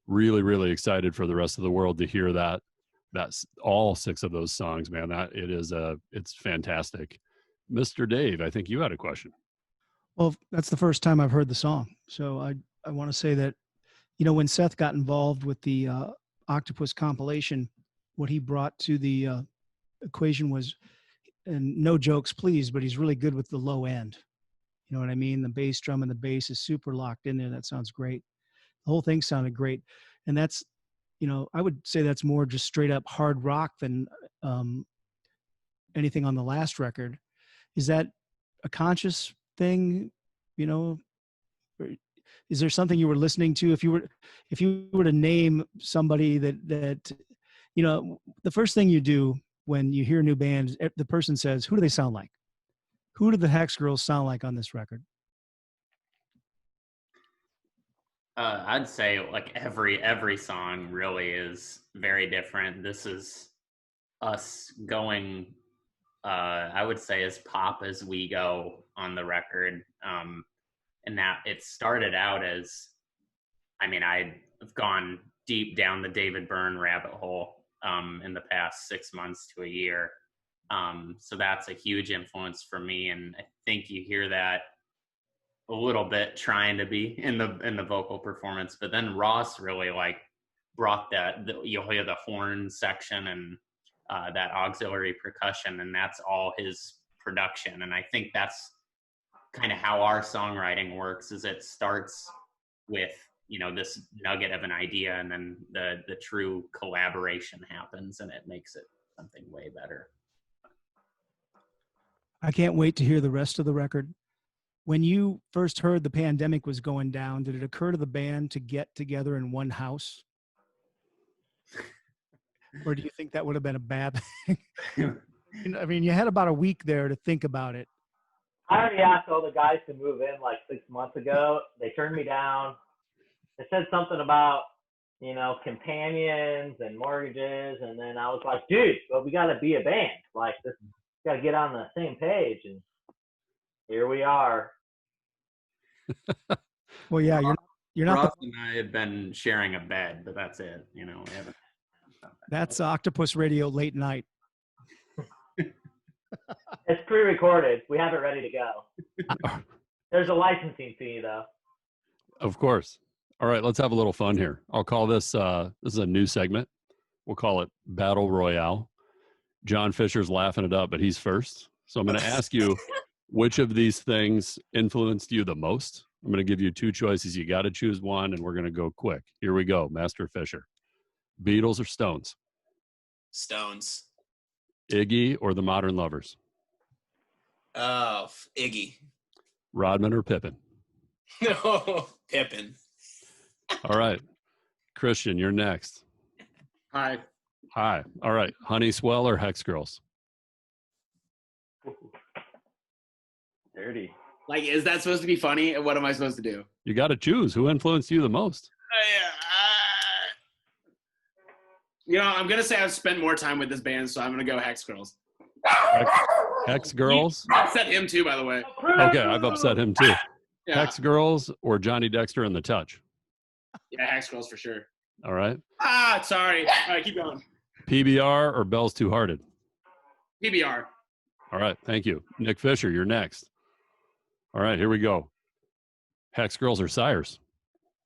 Really, really excited for the rest of the world to hear that. That's all 6 of those songs, man. It's fantastic. Mr. Dave, I think you had a question. Well, that's the first time I've heard the song. So I want to say that, when Seth got involved with the Octopus compilation, what he brought to the equation was, and no jokes, please, but he's really good with the low end. You know what I mean? The bass drum and the bass is super locked in there. That sounds great. The whole thing sounded great. And that's, I would say that's more just straight up hard rock than anything on the last record. Is that a conscious thing? Is there something you were listening to? If you were to name somebody that the first thing you do when you hear a new band, the person says, who do they sound like? Who do the Hex Girls sound like on this record? I'd say like every song really is very different. This is us going, I would say, as pop as we go on the record. And that it started out as, I've gone deep down the David Byrne rabbit hole in the past 6 months to a year. So that's a huge influence for me. And I think you hear that a little bit trying to be in the vocal performance, but then Ross really brought you'll hear the horn section and that auxiliary percussion, and that's all his production. And I think that's kind of how our songwriting works, is it starts with, this nugget of an idea, and then the true collaboration happens and it makes it something way better. I can't wait to hear the rest of the record. When you first heard the pandemic was going down, did it occur to the band to get together in one house? Or do you think that would have been a bad thing? You had about a week there to think about it. I already asked all the guys to move in like 6 months ago. They turned me down. They said something about, companions and mortgages. And then I was like, dude, well, we got to be a band. Like, this got to get on the same page. And here we are. Well, yeah, you're not. Ross and I have been sharing a bed, but that's it. We haven't. That's Octopus Radio late night. It's pre-recorded. We have it ready to go. There's a licensing fee, though. Of course. All right, let's have a little fun here. I'll call this, this is a new segment. We'll call it Battle Royale. John Fisher's laughing it up, but he's first. So I'm going to ask you, which of these things influenced you the most? I'm going to give you 2 choices. You got to choose one, and we're going to go quick. Here we go, Master Fisher. Beatles or Stones? Stones. Iggy or the Modern Lovers? Oh, Iggy. Rodman or Pippin? No, Pippin. All right. Christian, you're next. Hi. All right. Honey Swell or Hex Girls? Dirty. Like, is that supposed to be funny? What am I supposed to do? You got to choose. Who influenced you the most? I'm going to say I've spent more time with this band, so I'm going to go Hex Girls. Hex Girls? You upset him too, by the way. Okay, I've upset him too. Yeah. Hex Girls or Johnny Dexter and the Touch? Yeah, Hex Girls for sure. All right. Sorry. All right, keep going. PBR or Bells Two Hearted? PBR. All right, thank you. Nick Fisher, you're next. All right, here we go. Hex Girls or Sires?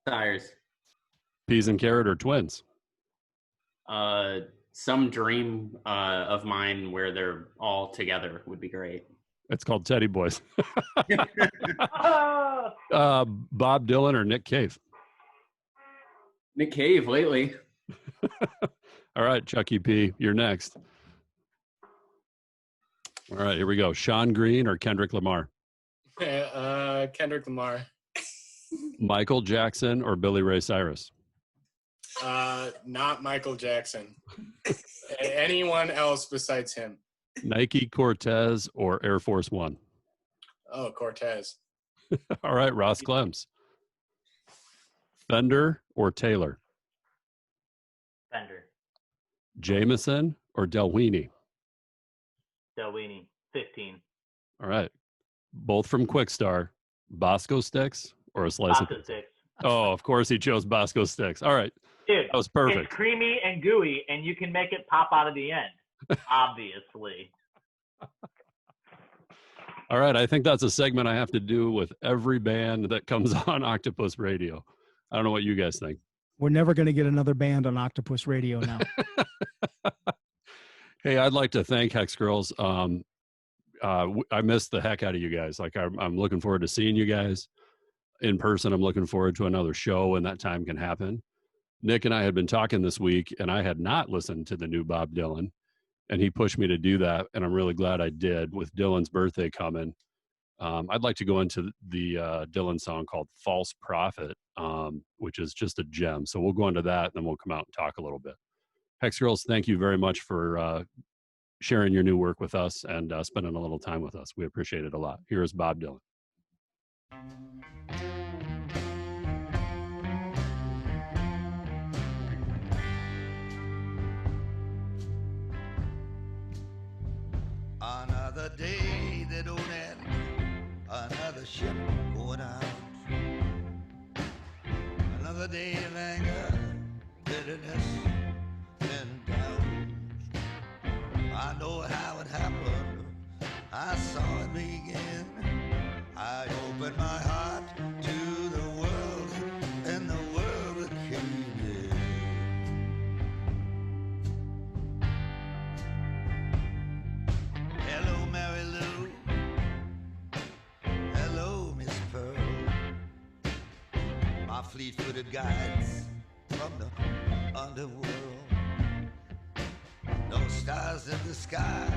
Sires. Peas and Carrot or Twins? Some dream of mine where they're all together would be great. It's called Teddy Boys. Bob Dylan or Nick Cave? Nick Cave lately. All right, Chucky P, you're next. All right, here we go. Sean Green or Kendrick Lamar? Kendrick Lamar. Michael Jackson or Billy Ray Cyrus? Not Michael Jackson. Anyone else besides him? Nike Cortez or Air Force One? Oh, Cortez. All right, Ross Clems. Fender or Taylor? Fender. Jameson or Delwini? Delwini. 15. All right. Both from Quickstar. Bosco sticks or a slice Bosco of? sticks. Oh, of course he chose Bosco sticks. All right, Dude, that was perfect. It's creamy and gooey, and you can make it pop out of the end, obviously. All right, I think that's a segment I have to do with every band that comes on Octopus Radio. I don't know what you guys think. We're never going to get another band on Octopus Radio now. Hey, I'd like to thank Hex Girls. I missed the heck out of you guys. Like, I'm looking forward to seeing you guys in person. I'm looking forward to another show when that time can happen. Nick and I had been talking this week, and I had not listened to the new Bob Dylan, and he pushed me to do that, and I'm really glad I did. With Dylan's birthday coming, I'd like to go into the Dylan song called False Prophet, which is just a gem. So we'll go into that, and then we'll come out and talk a little bit. Hex Girls, thank you very much for sharing your new work with us and spending a little time with us. We appreciate it a lot. Here is Bob Dylan. Another day that don't end, another ship going out. Another day of anger, bitterness, and doubt. I know how it happened, I saw it begin. I opened my heart to the world, and the world came in. Hello, Mary Lou. Hello, Miss Pearl. My fleet-footed guides from the underworld. No stars in the sky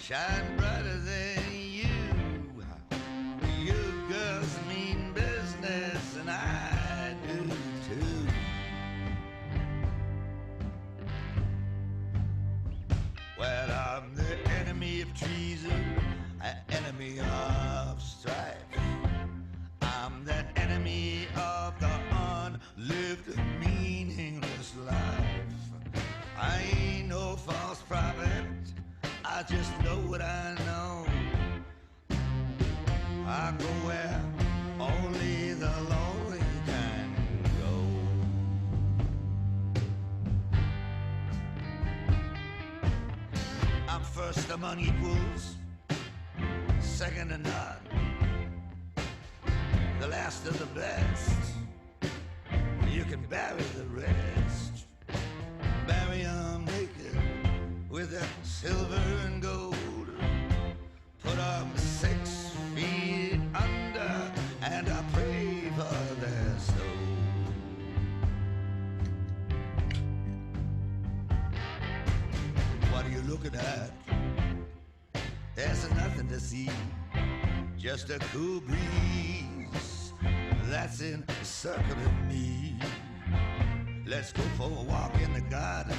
shine brighter than you. You girls mean business, and I do too. Well, I'm the enemy of treason, an enemy of strife. I'm that enemy of the unlived, meaningless life. I ain't no false prophet, I just know what I know. I go where only the lonely can go. I'm first among equals, second to none, the last of the best. You can bury the rest, bury 'em naked with their silver and gold. Put 'em 6 feet under, and I pray for their soul. What are you looking at? There's nothing to see, just a cool breeze that's encircling me. Let's go for a walk in the garden,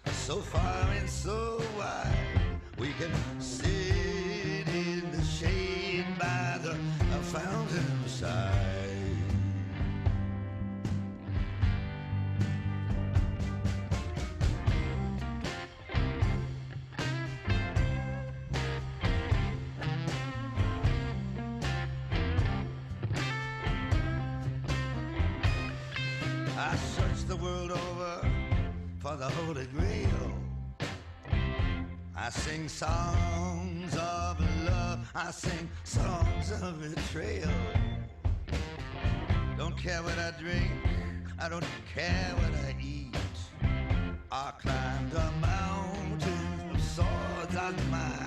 so far and so wide. We can sit in the shade by the fountain side. I searched the world over for the Holy Grail. I sing songs of love, I sing songs of betrayal. Don't care what I drink, I don't care what I eat. I climbed a mountain of swords on my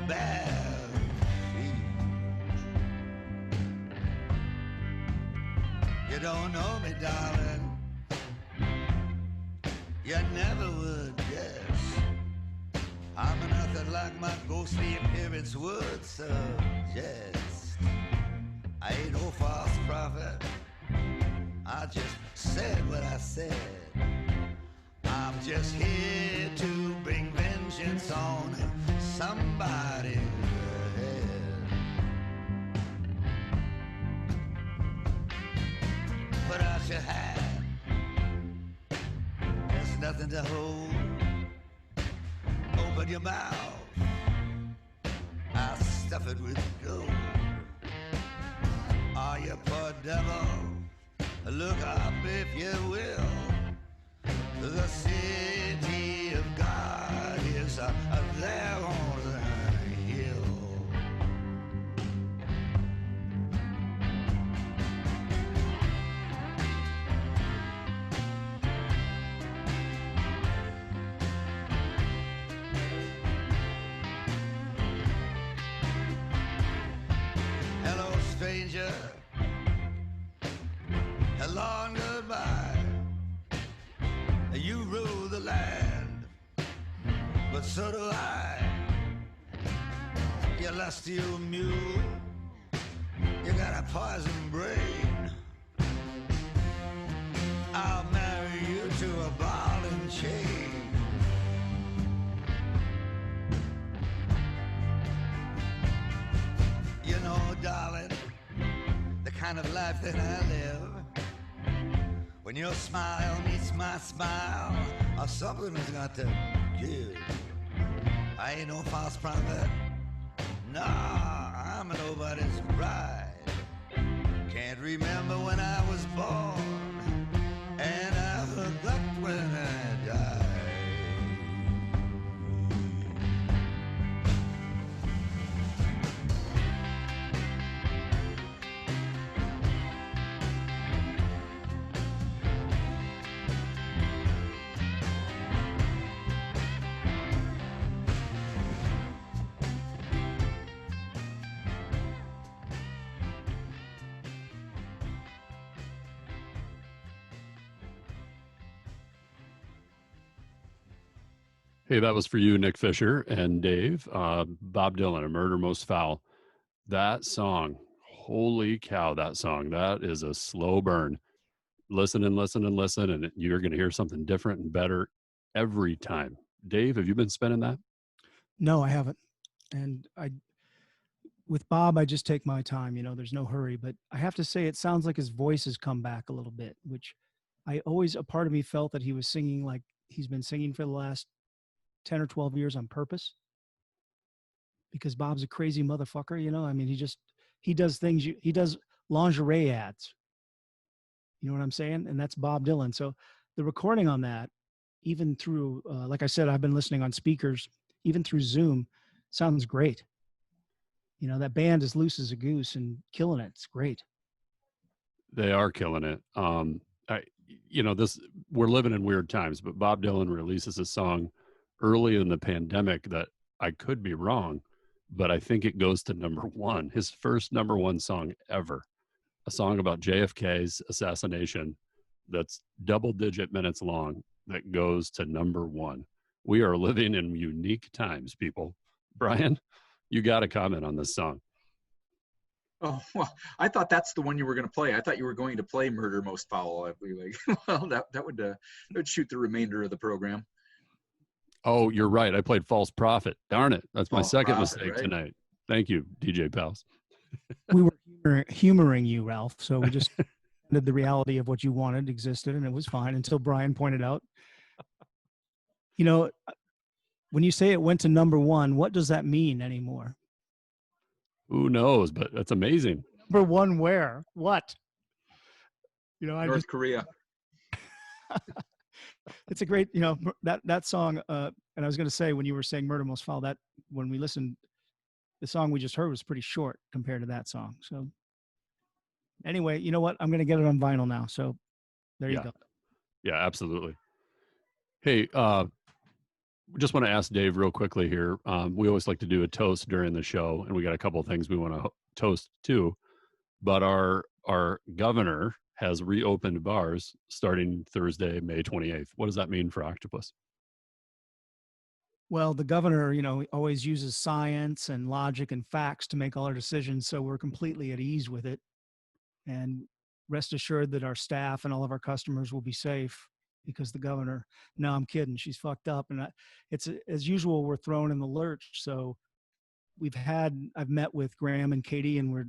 bare feet. You don't know me, darling, you never would guess. I'm nothing like my ghostly appearance would suggest. I ain't no false prophet, I just said what I said. I'm just here to bring vengeance on somebody's head. Put out your hand, there's nothing to hold. Open your mouth, I'll stuff it with gold. for devil. Look up if you will. The city of God is there on the hill. Hello, stranger. A long goodbye. You rule the land, but so do I. You lusty old mule, you got a poison brain. I'll marry you to a ball and chain. You know, darling, the kind of life that I live. When your smile meets my smile, something has got to give. I ain't no false prophet. Nah, I'm nobody's bride. Can't remember when I was born, and I forgot when I died. Hey, that was for you, Nick Fisher and Dave. Bob Dylan, A Murder Most Foul. That song, holy cow, that song, that is a slow burn. Listen and listen and listen, and you're going to hear something different and better every time. Dave, have you been spinning that? No, I haven't. And with Bob, I just take my time, there's no hurry, but I have to say, it sounds like his voice has come back a little bit, which a part of me felt that he was singing like he's been singing for the last 10 or 12 years on purpose, because Bob's a crazy motherfucker. I mean, he does things, he does lingerie ads. You know what I'm saying? And that's Bob Dylan. So the recording on that, even through, like I said, I've been listening on speakers, even through Zoom, sounds great. That band is loose as a goose and killing it. It's great. They are killing it. We're living in weird times, but Bob Dylan releases a song early in the pandemic that I could be wrong, but I think it goes to number one, his first number one song ever, a song about JFK's assassination that's double-digit minutes long that goes to number one. We are living in unique times, people. Brian, you got to comment on this song. Oh, well, I thought that's the one you were going to play. I thought you were going to play Murder Most Foul. I believe. Well, that would shoot the remainder of the program. Oh, you're right. I played False Prophet. Darn it. That's my second Prophet, mistake right? tonight. Thank you, DJ Pals. We were humoring you, Ralph. So we just did the reality of what you wanted existed, and it was fine until Brian pointed out. When you say it went to number one, what does that mean anymore? Who knows? But that's amazing. Number one where? What? North Korea. It's a great, that song. And I was going to say, when you were saying Murder Most Foul, that when we listened, the song we just heard was pretty short compared to that song. So anyway, you know what? I'm going to get it on vinyl now. So there you go. Yeah, absolutely. Hey, just want to ask Dave real quickly here. We always like to do a toast during the show, and we got a couple of things we want to toast too. But our governor has reopened bars starting Thursday, May 28th. What does that mean for Octopus? Well, the governor, always uses science and logic and facts to make all our decisions. So we're completely at ease with it. And rest assured that our staff and all of our customers will be safe, because the governor, no, I'm kidding. She's fucked up. And it's as usual, we're thrown in the lurch. So I've met with Graham and Katie, and we're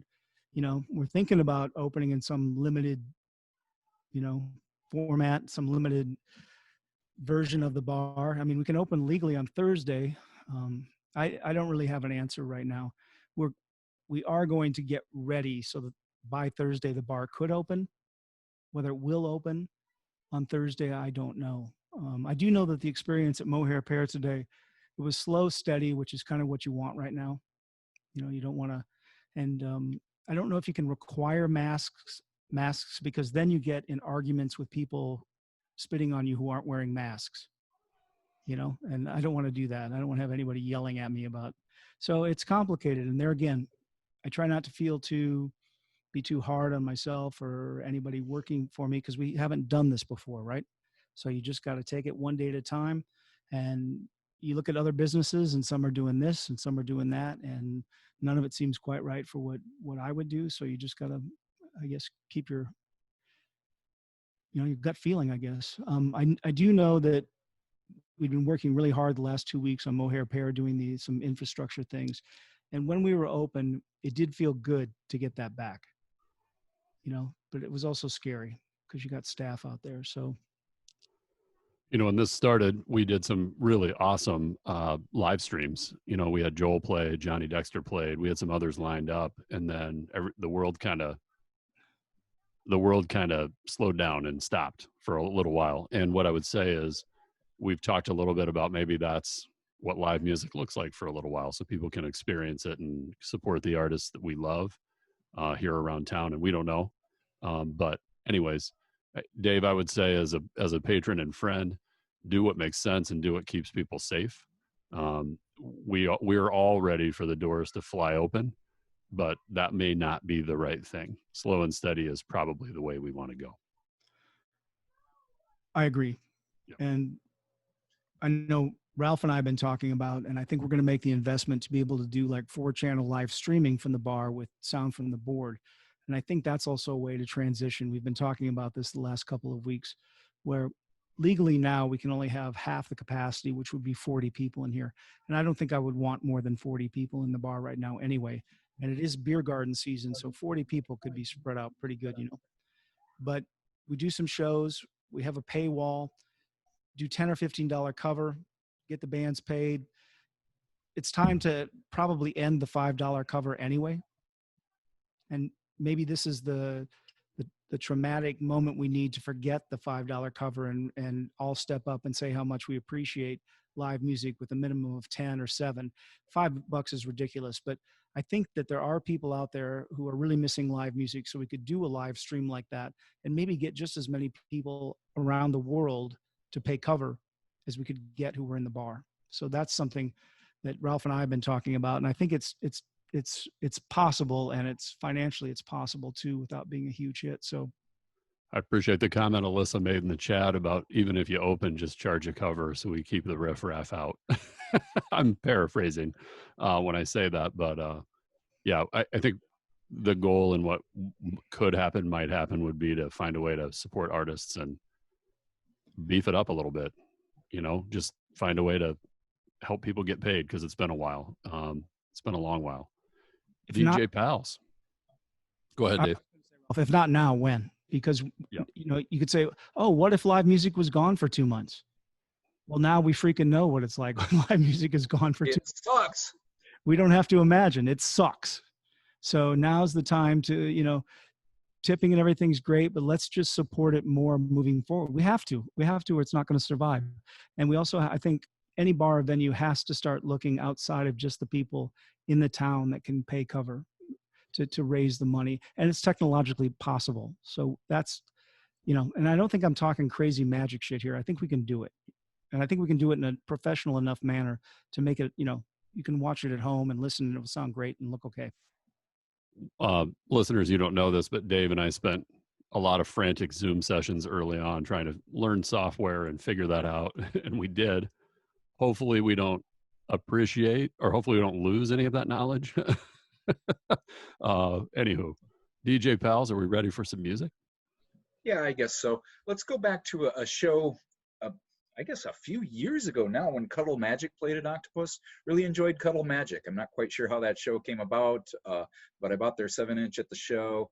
thinking about opening in some limited, format, some limited version of the bar. I mean, we can open legally on Thursday. I don't really have an answer right now. We are going to get ready so that by Thursday the bar could open. Whether it will open on Thursday, I don't know. I do know that the experience at Mohair Pear today, it was slow, steady, which is kind of what you want right now. You know, you don't want to, and I don't know if you can require masks because then you get in arguments with people spitting on you who aren't wearing masks. You know, and I don't want to do that. I don't want to have anybody yelling at me about. So it's complicated, and there again, I try not to be too hard on myself or anybody working for me because we haven't done this before, right? So you just got to take it one day at a time, and you look at other businesses, and some are doing this and some are doing that, and none of it seems quite right for what I would do. So you just got to, I guess, keep your gut feeling, I guess. I do know that we've been working really hard the last 2 weeks on Mohair Pear doing some infrastructure things. And when we were open, it did feel good to get that back, you know, but it was also scary because you got staff out there. So, you know, when this started, we did some really awesome live streams. You know, we had Joel play, Johnny Dexter played, we had some others lined up, and then the world kind of slowed down and stopped for a little while. And what I would say is, we've talked a little bit about maybe that's what live music looks like for a little while, so people can experience it and support the artists that we love here around town. And we don't know, but anyways, Dave, I would say as a patron and friend, do what makes sense and do what keeps people safe. We're all ready for the doors to fly open, but that may not be the right thing. Slow and steady is probably the way we want to go. I agree. Yep. And I know Ralph and I have been talking about, and I think we're going to make the investment to be able to do like 4-channel live streaming from the bar with sound from the board. And I think that's also a way to transition. We've been talking about this the last couple of weeks, where legally now we can only have half the capacity, which would be 40 people in here. And I don't think I would want more than 40 people in the bar right now anyway. And it is beer garden season, so 40 people could be spread out pretty good, you know. But we do some shows. We have a paywall. Do $10 or $15 cover, get the bands paid. It's time to probably end the $5 cover anyway. And maybe this is the traumatic moment we need to forget the $5 cover and all step up and say how much we appreciate live music with a minimum of 10 or 7. $5 is ridiculous, but I think that there are people out there who are really missing live music, so we could do a live stream like that and maybe get just as many people around the world to pay cover as we could get who were in the bar. So that's something that Ralph and I have been talking about. And I think it's possible, and it's financially it's possible too, without being a huge hit. So I appreciate the comment Alyssa made in the chat about even if you open, just charge a cover so we keep the riffraff out. I'm paraphrasing when I say that, but yeah, I think the goal and what could happen, might happen, would be to find a way to support artists and beef it up a little bit, you know, just find a way to help people get paid, because it's been a while. It's been a long while. If DJ Pals. Go ahead, Dave. If not now, when? Because, you know, you could say, oh, what if live music was gone for 2 months? Well, now we freaking know what it's like when live music is gone for 2 months. It sucks. We don't have to imagine. It sucks. So now's the time to, you know, tipping and everything's great, but let's just support it more moving forward. We have to, or it's not going to survive. And we also, I think any bar or venue has to start looking outside of just the people in the town that can pay cover to raise the money. And it's technologically possible. So that's, you know, and I don't think I'm talking crazy magic shit here. I think we can do it. And I think we can do it in a professional enough manner to make it, you know, you can watch it at home and listen and it will sound great and look okay. Listeners, you don't know this, but Dave and I spent a lot of frantic Zoom sessions early on trying to learn software and figure that out. And we did. Hopefully we don't appreciate, or hopefully we don't lose any of that knowledge. Anywho, DJ Pals, are we ready for some music? Yeah, I guess so. Let's go back to a show, I guess a few years ago now, when Cuddle Magic played at Octopus. Really enjoyed Cuddle Magic. I'm not quite sure how that show came about, but I bought their 7-inch at the show.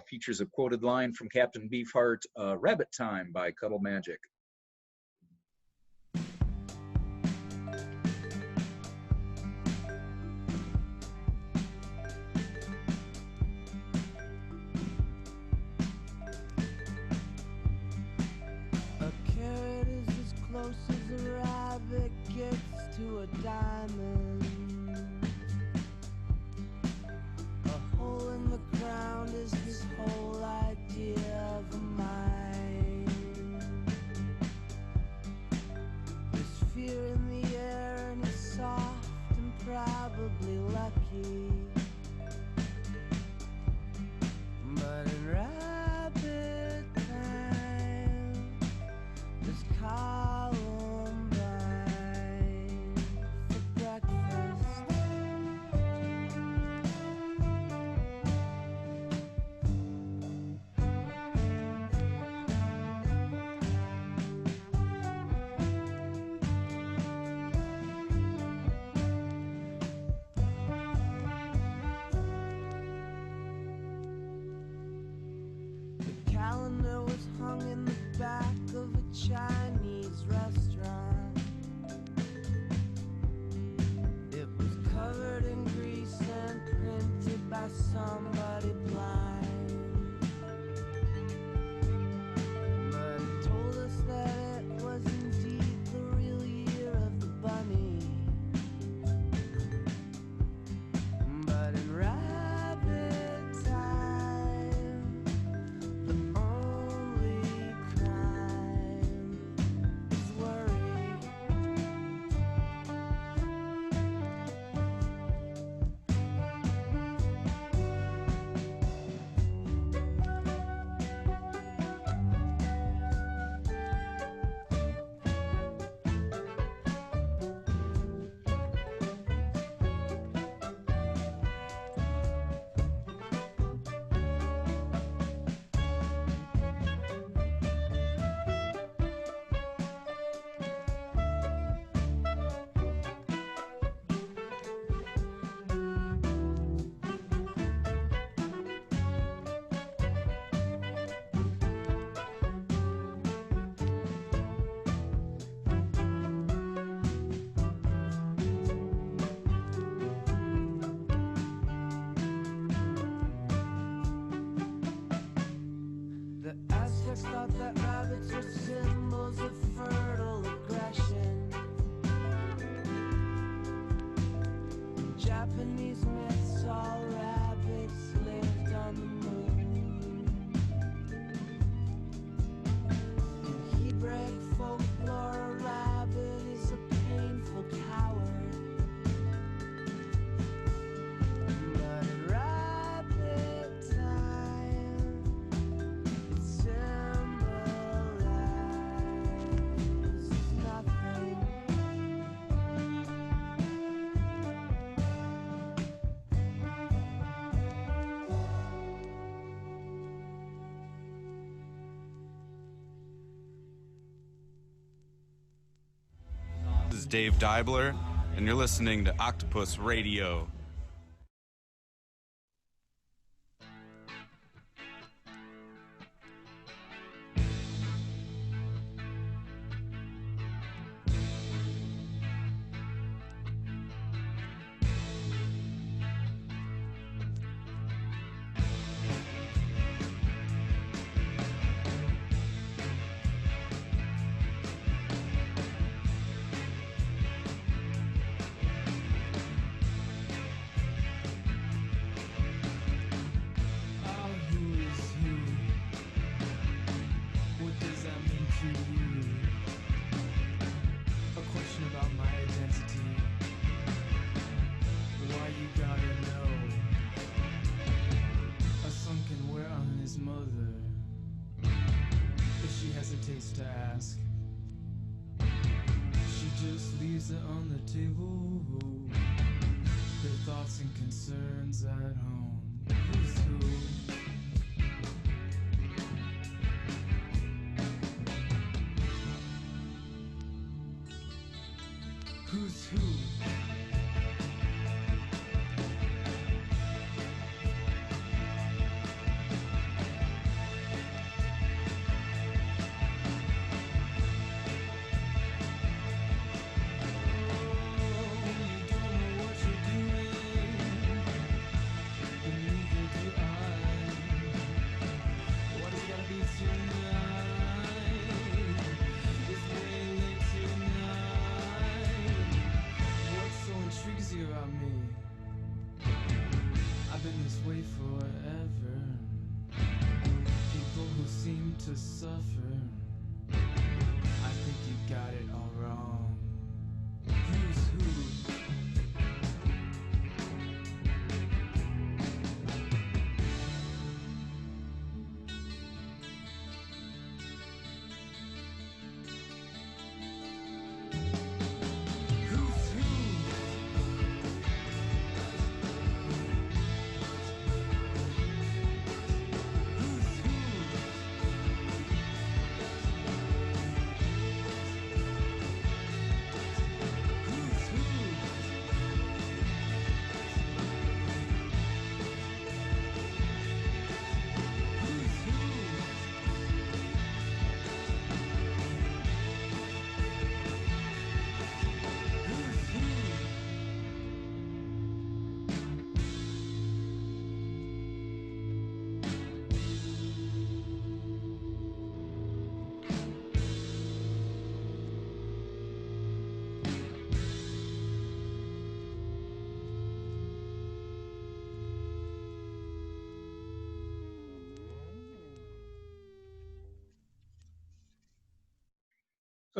Features a quoted line from Captain Beefheart, Rabbit Time by Cuddle Magic. diamond. A hole in the ground is this whole idea of a mind. There's fear in the air and it's soft and probably lucky. But in rabbit time, there's Columbine for breakfast. The calendar was hung in the back of a Chinese restaurant. It was covered in grease and printed by somebody blind. But it told us that it was indeed the real year of the bunny. But in rabbit time, the only crime is worry. The Aztecs thought that rabbits were symbols of fertile aggression. In Japanese myths, all rabbits lived on the moon. In Hebraic folklore, a rabbit is a painful coward. But in rabbit time, it symbolizes nothing. This is Dave Dibler, and you're listening to Octopus Radio. To ask, she just leaves it on the table. Her thoughts and concerns at home. Who's who? Who's who?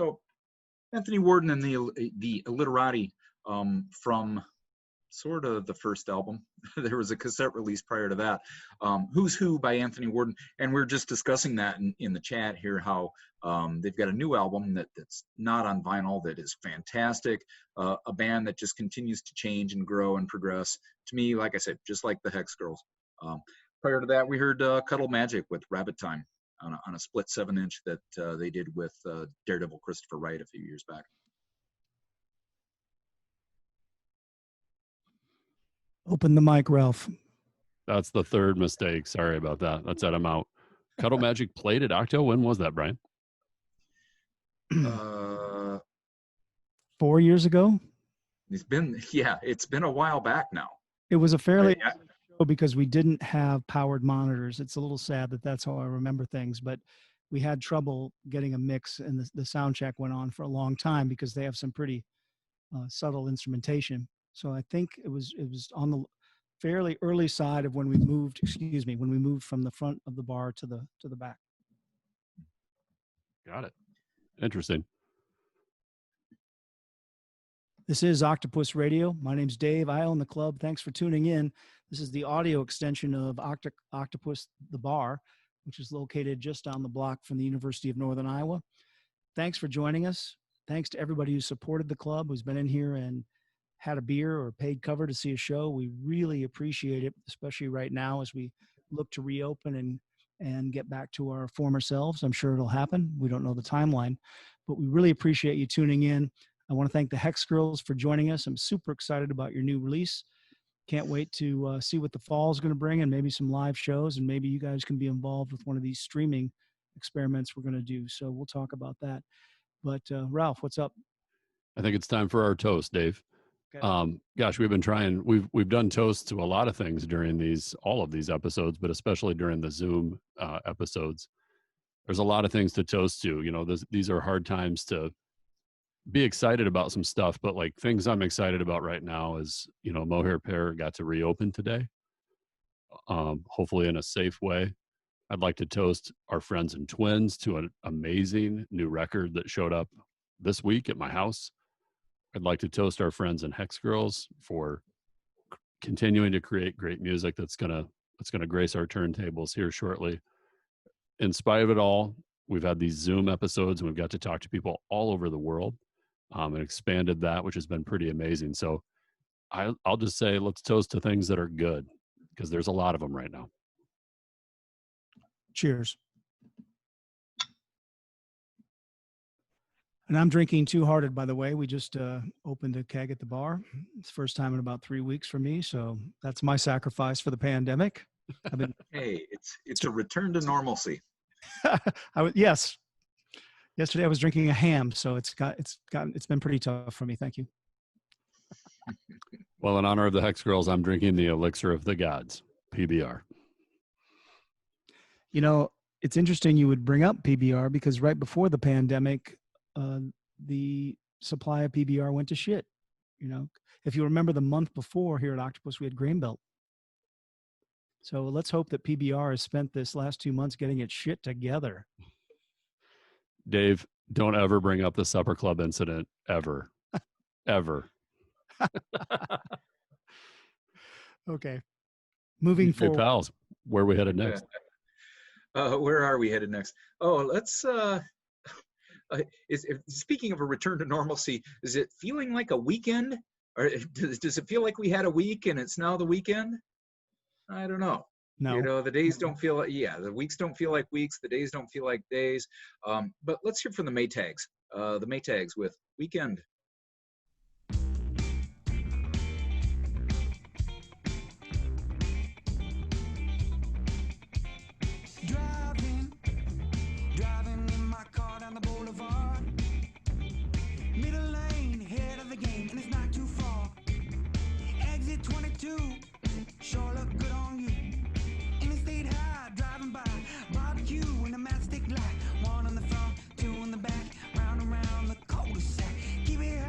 So Anthony Warden and the Illiterati from sort of the first album. There was a cassette release prior to that, Who's Who by Anthony Warden, and we're just discussing that in the chat here, how they've got a new album that's not on vinyl that is fantastic, a band that just continues to change and grow and progress. To me, like I said, just like the Hex Girls. Prior to that, we heard Cuddle Magic with Rabbit Time on a split 7-inch that they did with Daredevil Christopher Wright a few years back. Open the mic, Ralph. That's the third mistake. Sorry about that. That's at I'm out. Cuddle Magic played at Octo. When was that, Brian? 4 years ago. It's been a while back now. It was a fairly show because we didn't have powered monitors. It's a little sad that's how I remember things, but we had trouble getting a mix, and the sound check went on for a long time because they have some pretty subtle instrumentation. So I think it was on the fairly early side of when we moved from the front of the bar to the back. Got it. Interesting. This is Octopus Radio. My name's Dave. I own the club. Thanks for tuning in. This is the audio extension of Octopus, the bar, which is located just down the block from the University of Northern Iowa. Thanks for joining us. Thanks to everybody who supported the club, who's been in here and had a beer or paid cover to see a show. We really appreciate it, especially right now as we look to reopen and get back to our former selves. I'm sure it'll happen. We don't know the timeline, but we really appreciate you tuning in. I want to thank the Hex Girls for joining us. I'm super excited about your new release. Can't wait to see what the fall is going to bring, and maybe some live shows, and maybe you guys can be involved with one of these streaming experiments we're going to do. So we'll talk about that. But Ralph, what's up? I think it's time for our toast, Dave. Okay. Gosh, we've been trying. We've done toasts to a lot of things during all of these episodes, but especially during the Zoom episodes. There's a lot of things to toast to. You know, these are hard times to be excited about some stuff, but like things I'm excited about right now is, you know, Mohair Pear got to reopen today, hopefully in a safe way. I'd like to toast our friends and twins to an amazing new record that showed up this week at my house. I'd like to toast our friends and Hex Girls for continuing to create great music that's gonna grace our turntables here shortly. In spite of it all, we've had these Zoom episodes and we've got to talk to people all over the world, and expanded that, which has been pretty amazing. So I'll just say, let's toast to things that are good, because there's a lot of them right now. Cheers. And I'm drinking Two Hearted, by the way. We just opened a keg at the bar. It's the first time in about 3 weeks for me. So that's my sacrifice for the pandemic. Hey, it's a return to normalcy. Yes. Yesterday I was drinking a ham, so it's been pretty tough for me. Thank you. Well, in honor of the Hex Girls, I'm drinking the Elixir of the Gods, PBR. You know, it's interesting you would bring up PBR because right before the pandemic, the supply of PBR went to shit. You know, if you remember the month before here at Octopus, we had Grain Belt. So let's hope that PBR has spent this last 2 months getting its shit together. Dave, don't ever bring up the supper club incident ever. Ever. Okay. Moving forward. Hey, pals, where are we headed next? Where are we headed next? Oh, let's speaking of a return to normalcy, is it feeling like a weekend? Or does it feel like we had a week and it's now the weekend? I don't know. No. You know, the days don't feel like, the weeks don't feel like weeks, the days don't feel like days. But let's hear from the Maytags. The Maytags with Weekend. Driving in my car down the boulevard. Middle lane, head of the game, and it's not too far. Exit 22, sure look good on you. Interstate high, driving by, barbecue in the matchstick light. One on the front, two in the back, round and round the cul-de-sac. Keep it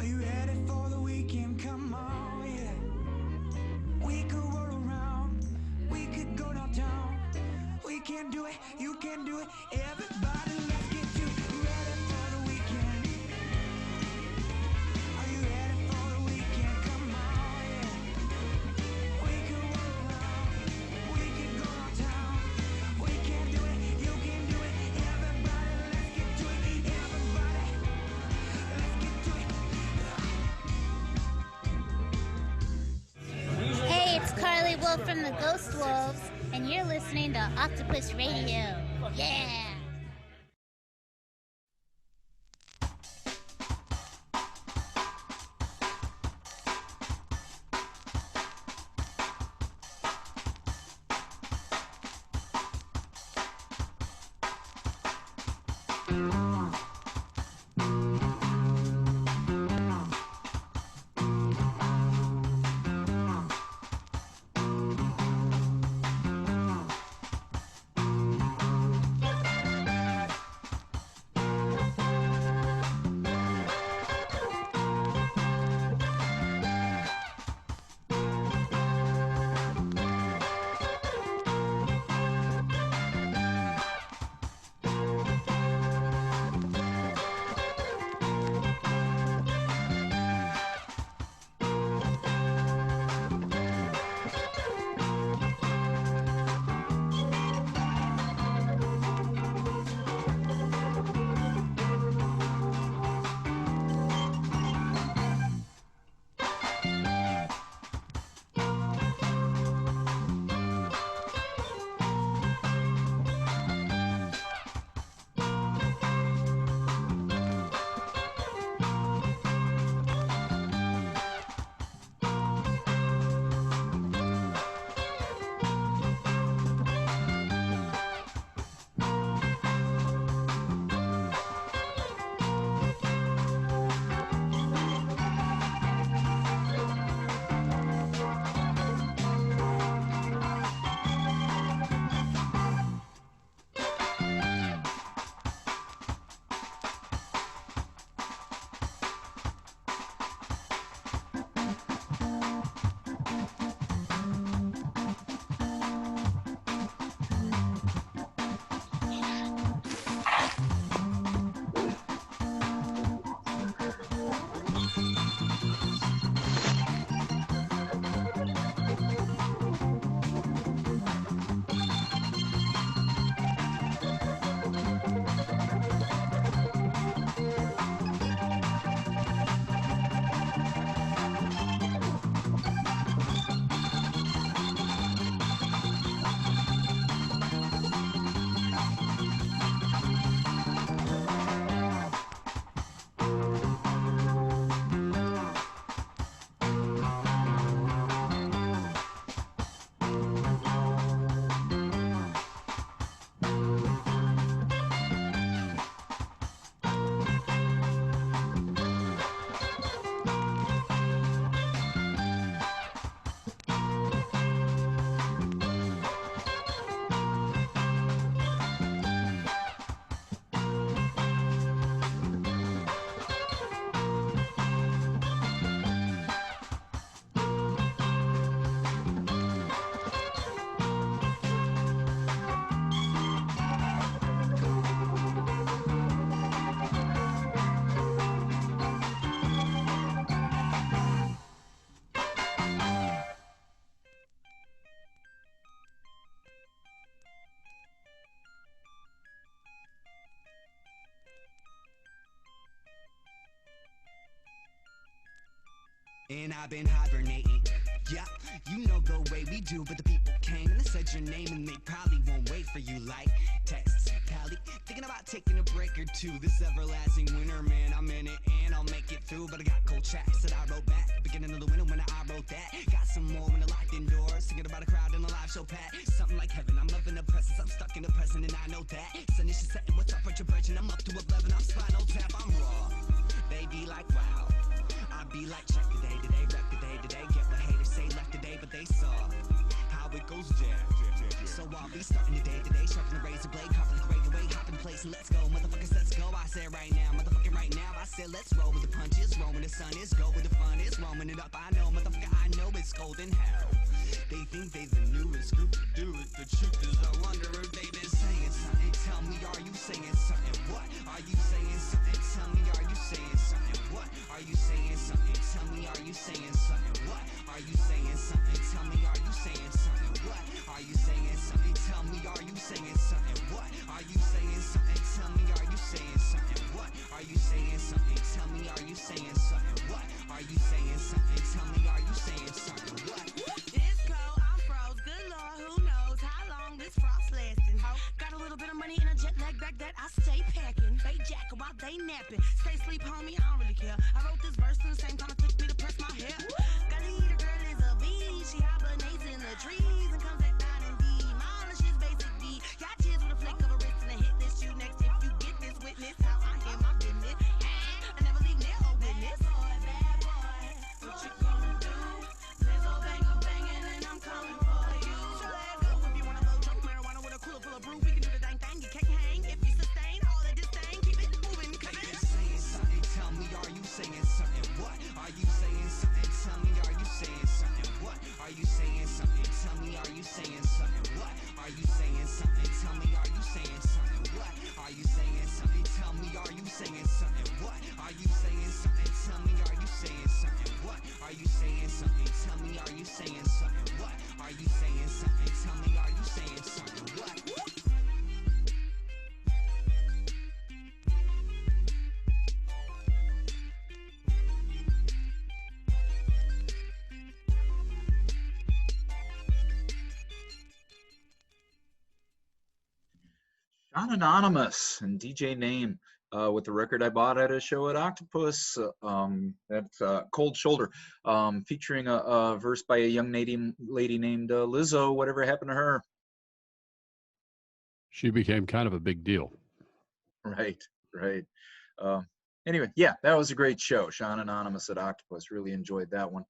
Are you ready for the weekend? Come on, yeah. We could roll around, we could go downtown. We can do it, you can do it. Everybody, let's get to it. Ready for the weekend? Are you ready for the weekend? Come on, yeah. We could roll around, we could go downtown. We can do it, you can do it. Everybody, let's get to it. Everybody, let's get to it. Hey, it's Carly Wolf from the Ghost Wolves, and you're listening to Octopus Radio. Yeah! And I've been hibernating. Yeah, you know the way we do, but the people came and they said your name and they probably won't wait for you like texts. Pally, thinking about taking a break or two. This everlasting winter, man, I'm in it and I'll make it through. But I got cold tracks that I wrote back beginning of the winter when I wrote that. Got some more when I locked indoors, thinking about a crowd in a live show pack. Something like heaven, I'm loving the presence, I'm stuck in the present and I know that. Sun is just setting, what's up with your virgin? I'm up to 11, I'm spinal tap, I'm raw. They be like, wow. I be like, check the day, wreck the day, get what haters say left today, but they saw how it goes down. So I'll be starting the day today, sharpen the razor blade, carving the great away, hop in place and let's go, motherfuckers, let's go. I said right now, motherfucking right now, I said let's roll with the punches, roll with the son is. Go where the fun is, roaming it up. I know, motherfucker, I know it's cold in hell. They think they the newest group to do it. The truth is, I wonder if they been saying something. Tell me, are you saying something? What are you saying something? Tell me, are you saying something? What are you saying something? Tell me, are you saying something? What are you saying something? Tell me, are you saying something? What are you saying something? Tell me, are you saying something? What are you saying something? Tell me, are you saying something? What are you saying something? Tell me, are you saying something? What are you saying something? Tell me, are you saying something? What? It's cold, I'm froze. Good Lord, who knows how long this frost lasting? Got a little bit of money in a jet lag bag that I stay packing. They jacking while they napping. Stay sleep, homie, I don't really care. I wrote this verse in the same time it took me to press my hair. Gotta eat a girl is a bee. She hibernates in the trees and comes at 9 and D. Mine is basic B. Got tears with a flick of a wrist and a hit list. You next if you get this witness how I hear my business. I never leave near a witness. Bad boy, what you gonna do? Let's go bang a bangin' and I'm coming for you. So let's go if you wanna blow jump marijuana with a cooler full of brew. We can do the dang thing. You can't hang if you sustain all of this thing. Keep it moving, cause They saying something. Tell me, are you saying something? What are you saying something? Tell me, are you saying something? What are you saying something? Tell me, are you saying something? What are you saying something? Tell me, are you saying something? What are you saying something? Tell me, are you saying something? What are you saying something? Tell me, are you saying something? What are you saying something? Tell me, are you saying something? What are you saying something? Tell me, are you saying something? What? John Anonymous and DJ Name with the record I bought at a show at Octopus. That's Cold Shoulder, featuring a verse by a young lady named Lizzo. Whatever happened to her? She became kind of a big deal. Right, right. Anyway, yeah, that was a great show. Sean Anonymous at Octopus. Really enjoyed that one.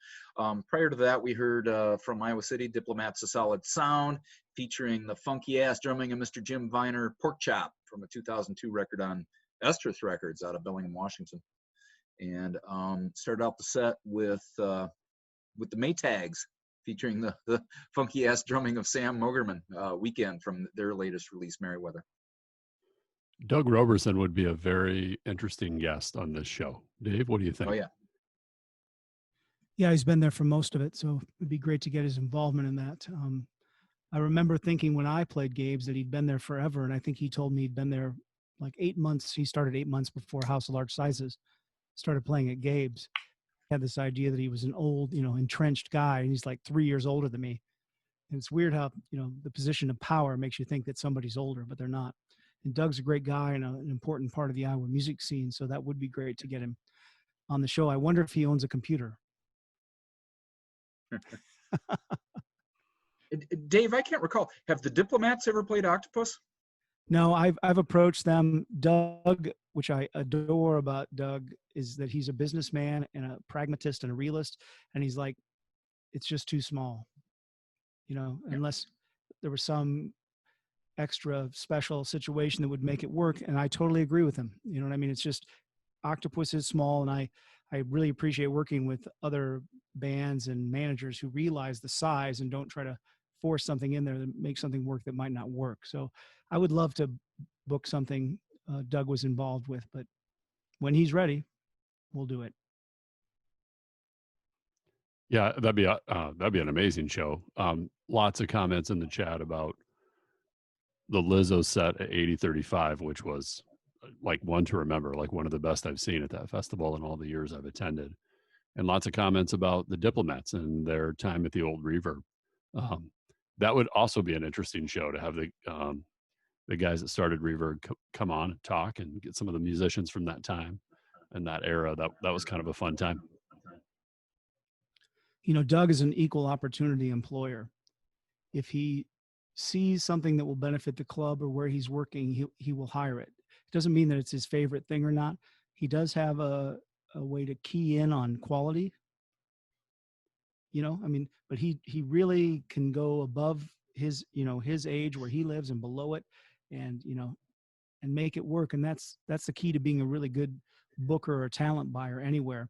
Prior to that, we heard from Iowa City, Diplomats of Solid Sound, featuring the funky ass drumming of Mr. Jim Viner, Pork Chop, from a 2002 record on Estrus Records out of Bellingham, Washington. And started out the set with the Maytags, featuring the funky ass drumming of Sam Mogerman, Weekend, from their latest release, Merriweather. Doug Roberson would be a very interesting guest on this show. Dave, what do you think? Oh, yeah. Yeah, he's been there for most of it, so it'd be great to get his involvement in that. I remember thinking when I played Gabe's that he'd been there forever, and I think he told me he'd been there like 8 months. He started 8 months before House of Large Sizes started playing at Gabe's. Had this idea that he was an old, entrenched guy, and he's like 3 years older than me. And it's weird how, the position of power makes you think that somebody's older, but they're not. And Doug's a great guy and an important part of the Iowa music scene, so that would be great to get him on the show. I wonder if he owns a computer. Dave, I can't recall. Have the Diplomats ever played Octopus? No, I've approached them. Doug, which I adore about Doug, is that he's a businessman and a pragmatist and a realist, and he's like, it's just too small, unless there was some extra special situation that would make it work. And I totally agree with him. You know what I mean? It's just Octopus is small, and I really appreciate working with other bands and managers who realize the size and don't try to force something in there that makes something work that might not work. So I would love to book something Doug was involved with, but when he's ready, we'll do it. Yeah, that'd be an amazing show. Lots of comments in the chat about the Lizzo set at 8035, which was like one to remember, like one of the best I've seen at that festival in all the years I've attended. And lots of comments about the Diplomats and their time at the old Reverb. That would also be an interesting show to have the guys that started Reverb come on and talk and get some of the musicians from that time and that era. That was kind of a fun time. Doug is an equal opportunity employer. If he sees something that will benefit the club or where he's working, he will hire it. It doesn't mean that it's his favorite thing or not. He does have a way to key in on quality, but he really can go above his age where he lives and below it, and make it work. And that's the key to being a really good booker or talent buyer anywhere.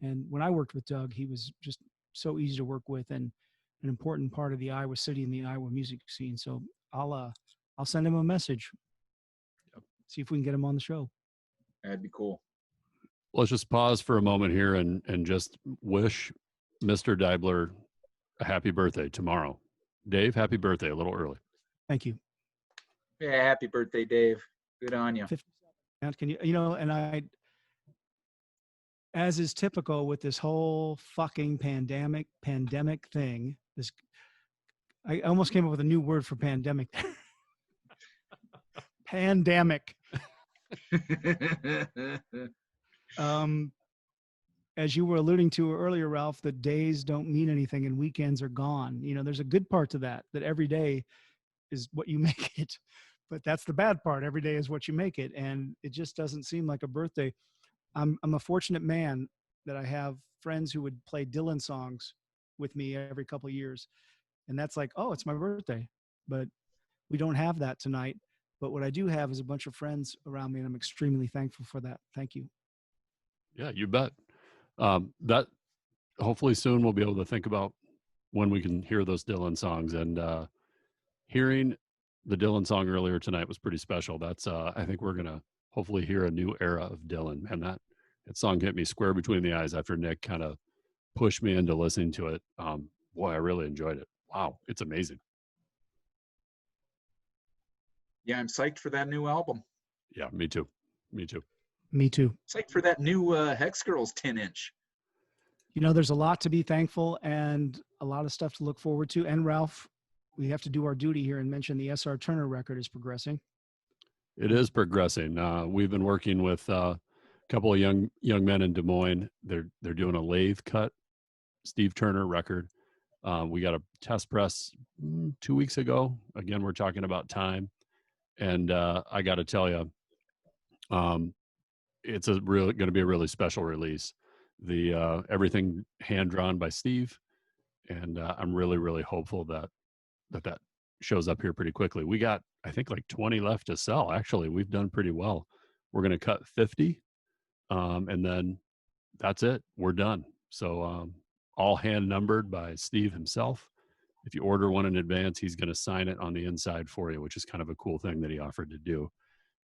And when I worked with Doug, he was just so easy to work with and an important part of the Iowa city and the Iowa music scene. So I'll send him a message. See if we can get him on the show. That'd be cool. Let's just pause for a moment here and just wish Mr. Deibler a happy birthday tomorrow. Dave, happy birthday, a little early. Thank you. Yeah, happy birthday, Dave. Good on you. 57. Can you, and I, as is typical with this whole fucking pandemic thing, I almost came up with a new word for pandemic. Pandemic. As you were alluding to earlier, Ralph, that days don't mean anything and weekends are gone. There's a good part to that every day is what you make it. But that's the bad part. Every day is what you make it. And it just doesn't seem like a birthday. I'm a fortunate man that I have friends who would play Dylan songs with me every couple of years. And that's like, oh, it's my birthday. But we don't have that tonight. But what I do have is a bunch of friends around me, and I'm extremely thankful for that. Thank you. Yeah, you bet. That hopefully soon we'll be able to think about when we can hear those Dylan songs. And hearing the Dylan song earlier tonight was pretty special. That's I think we're gonna hopefully hear a new era of Dylan. And that song hit me square between the eyes after Nick kind of pushed me into listening to it. Boy, I really enjoyed it. Wow, it's amazing. Yeah, I'm psyched for that new album. Yeah, me too. Me too. Me too. Psyched for that new Hex Girls 10-inch. There's a lot to be thankful and a lot of stuff to look forward to. And Ralph, we have to do our duty here and mention the S.R. Turner record is progressing. It is progressing. We've been working with a couple of young men in Des Moines. They're doing a lathe cut Steve Turner record. We got a test press 2 weeks ago. Again, we're talking about time. And I got to tell you, it's going to be a really special release. The everything hand drawn by Steve, and I'm really, really hopeful that shows up here pretty quickly. We got, I think, like 20 left to sell. Actually, we've done pretty well. We're going to cut 50, and then that's it. We're done. So all hand numbered by Steve himself. If you order one in advance, he's going to sign it on the inside for you, which is kind of a cool thing that he offered to do.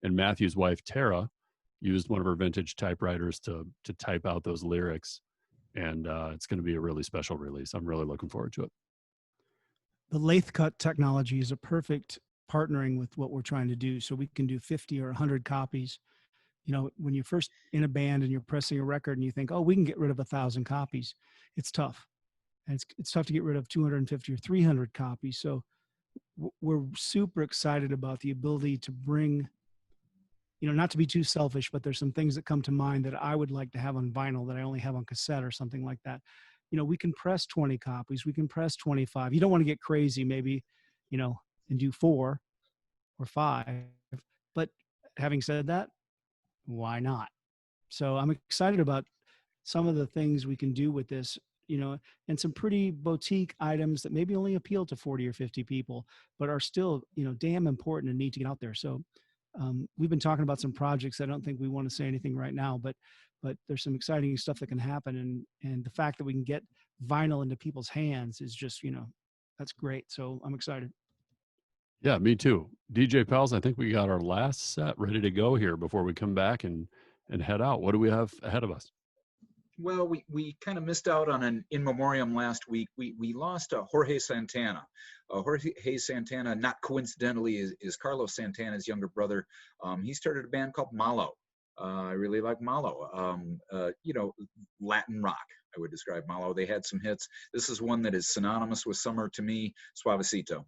And Matthew's wife, Tara, used one of her vintage typewriters to type out those lyrics. And it's going to be a really special release. I'm really looking forward to it. The lathe cut technology is a perfect partnering with what we're trying to do. So we can do 50 or 100 copies. When you're first in a band and you're pressing a record and you think, oh, we can get rid of 1,000 copies, it's tough. And it's tough to get rid of 250 or 300 copies. So we're super excited about the ability to bring, not to be too selfish, but there's some things that come to mind that I would like to have on vinyl that I only have on cassette or something like that. We can press 20 copies. We can press 25. You don't want to get crazy, maybe, and do 4 or 5. But having said that, why not? So I'm excited about some of the things we can do with this, and some pretty boutique items that maybe only appeal to 40 or 50 people, but are still, damn important and need to get out there. So we've been talking about some projects. I don't think we want to say anything right now, but there's some exciting stuff that can happen. And the fact that we can get vinyl into people's hands is just, that's great. So I'm excited. Yeah, me too. DJ Pals, I think we got our last set ready to go here before we come back and head out. What do we have ahead of us? Well, we kind of missed out on an in memoriam last week. We lost Jorge Santana. Jorge Santana, not coincidentally, is Carlos Santana's younger brother. He started a band called Malo. I really like Malo. Latin rock, I would describe Malo. They had some hits. This is one that is synonymous with summer to me, Suavecito.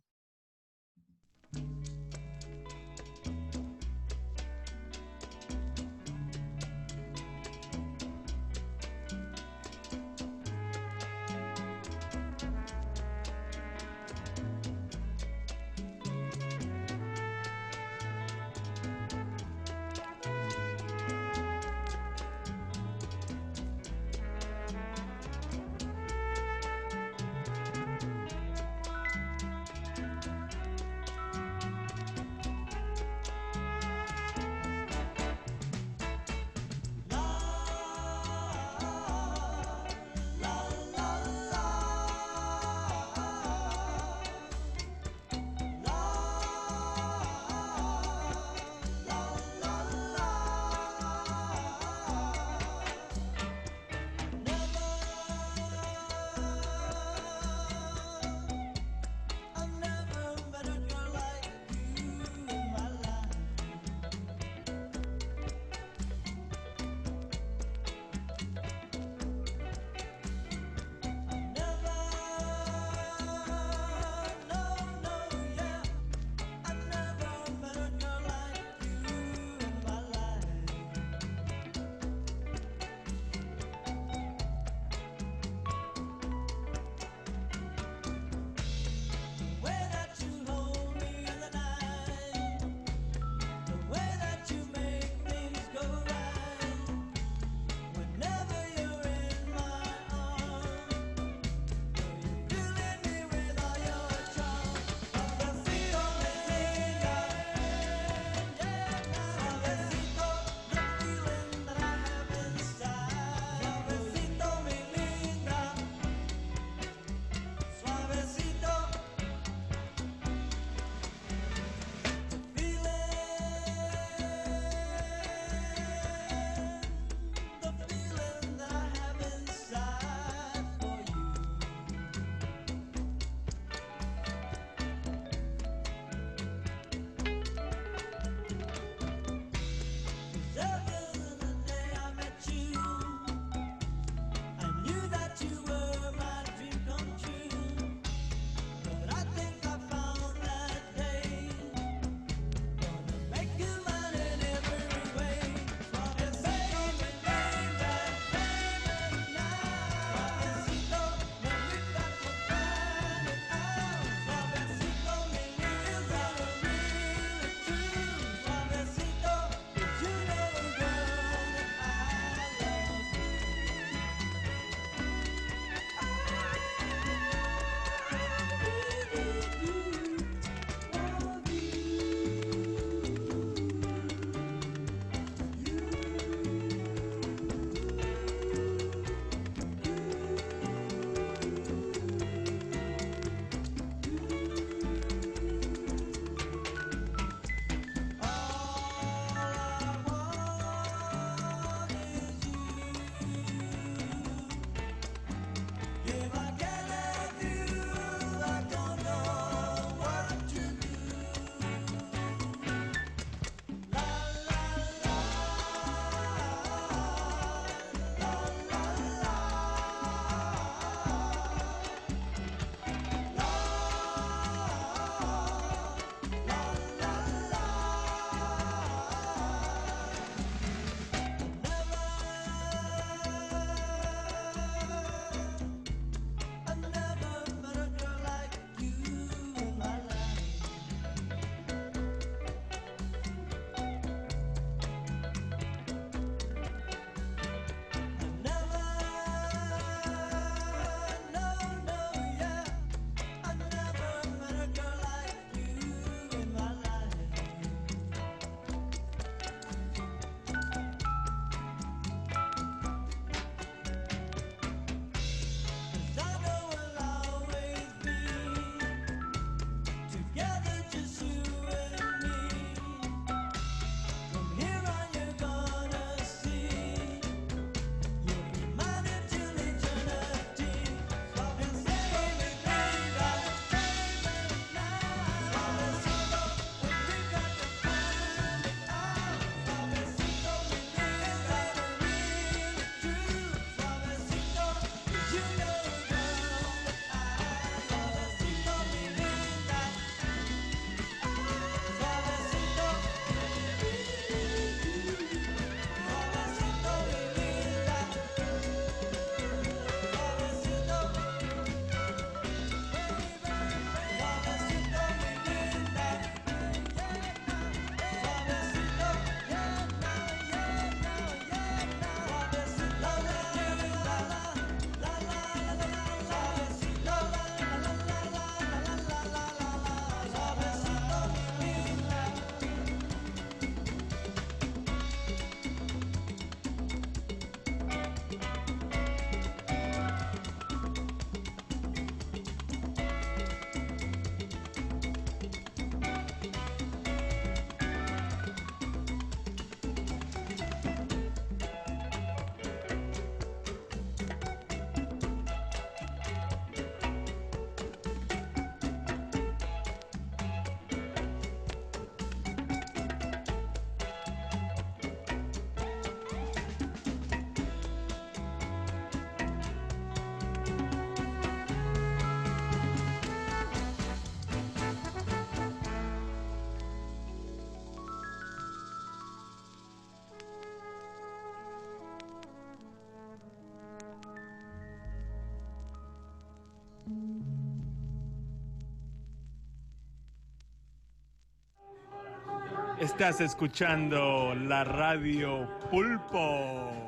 Estás escuchando la radio Pulpo.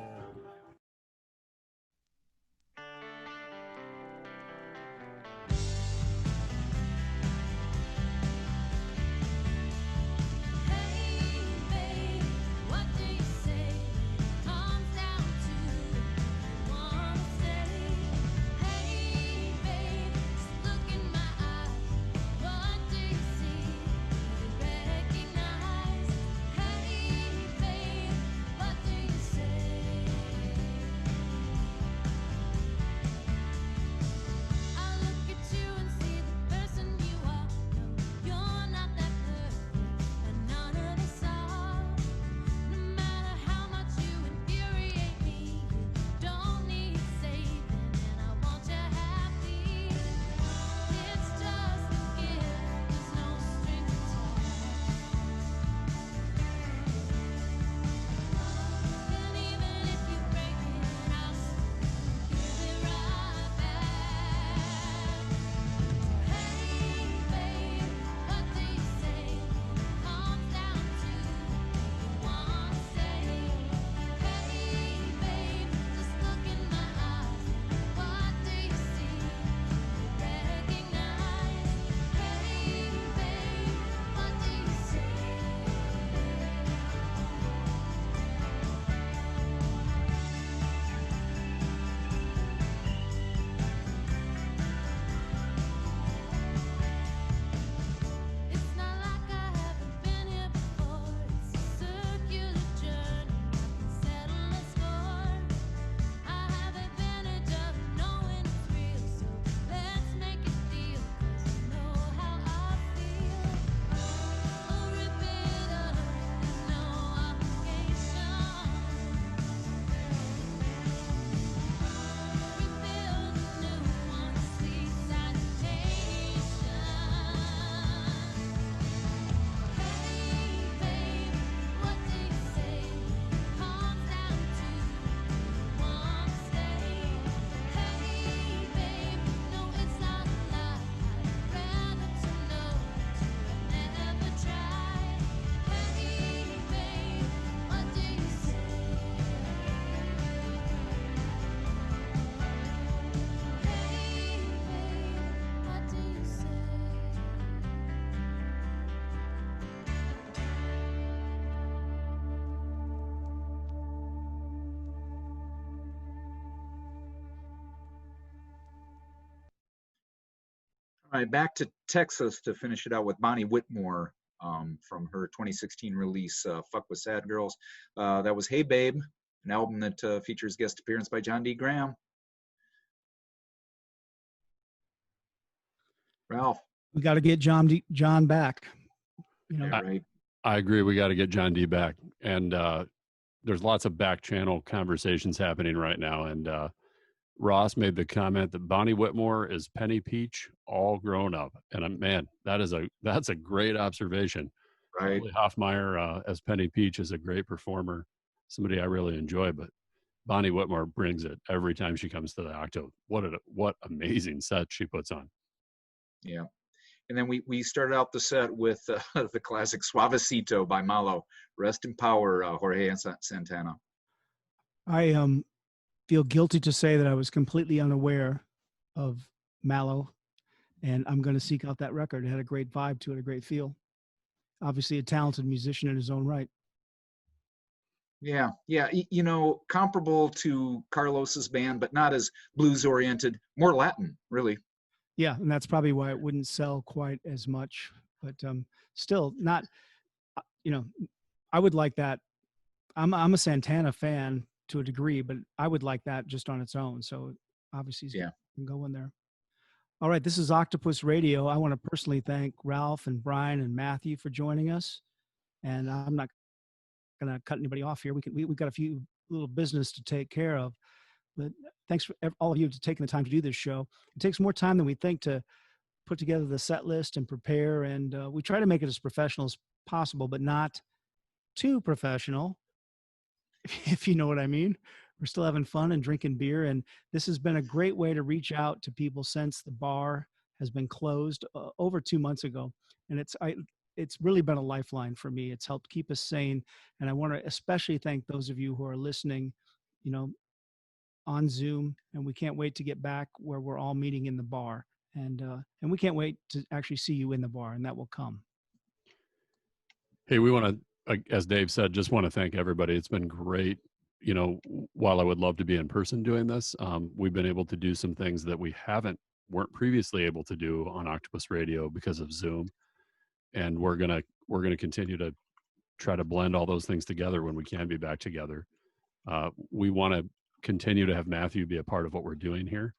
All right, back to Texas to finish it out with Bonnie Whitmore from her 2016 release, Fuck with Sad Girls. That was Hey Babe, an album that features guest appearance by John D. Graham. Ralph. We got to get John back. You know, Yeah, right. I agree. We got to get John D back. And there's lots of back channel conversations happening right now. And Ross made the comment that Bonnie Whitmore is Penny Peach all grown up. And man, that's a great observation. Right. Lily Hoffmeyer as Penny Peach is a great performer, somebody I really enjoy, but Bonnie Whitmore brings it every time she comes to the Octo. What amazing set she puts on. Yeah. And then we started out the set with the classic Suavecito by Malo. Rest in power, Jorge Santana. I feel guilty to say that I was completely unaware of Malo, and I'm going to seek out that record. It had a great vibe to it, a great feel. Obviously a talented musician in his own right. Yeah, you know, comparable to Carlos's band, but not as blues oriented, more Latin, really. Yeah, and that's probably why it wouldn't sell quite as much, but still not, you know, I would like that. I'm a Santana fan to a degree, but I would like that just on its own. So obviously yeah, can go in there. All right, this is Octopus Radio. I want to personally thank Ralph and Brian and Matthew for joining us. And I'm not going to cut anybody off here. We've got a few little business to take care of. But thanks for all of you for taking the time to do this show. It takes more time than we think to put together the set list and prepare. And we try to make it as professional as possible, but not too professional, if you know what I mean. We're still having fun and drinking beer. And this has been a great way to reach out to people since the bar has been closed over 2 months ago. And it's really been a lifeline for me. It's helped keep us sane. And I want to especially thank those of you who are listening, you know, on Zoom. And we can't wait to get back where we're all meeting in the bar. And we can't wait to actually see you in the bar, and that will come. Hey, we want to, as Dave said, just want to thank everybody. It's been great. You know, while I would love to be in person doing this, we've been able to do some things that we weren't previously able to do on Octopus Radio because of Zoom. And we're gonna continue to try to blend all those things together when we can be back together. We want to continue to have Matthew be a part of what we're doing here.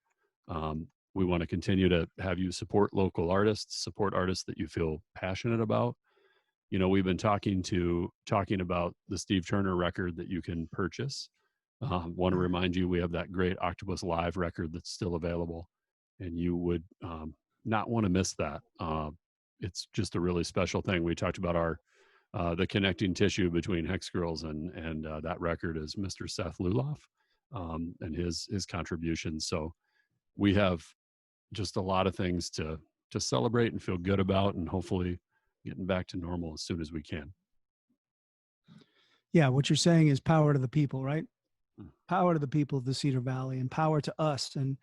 We want to continue to have you support local artists, support artists that you feel passionate about. You know, we've been talking about the Steve Turner record that you can purchase. Want to remind you, we have that great Octopus Live record that's still available, and you would not want to miss that. It's just a really special thing. We talked about the connecting tissue between Hex Girls and that record is Mr. Seth Luloff and his contributions. So we have just a lot of things to celebrate and feel good about, and hopefully getting back to normal as soon as we can. Yeah, what you're saying is power to the people, right? Power to the people of the Cedar Valley and power to us. And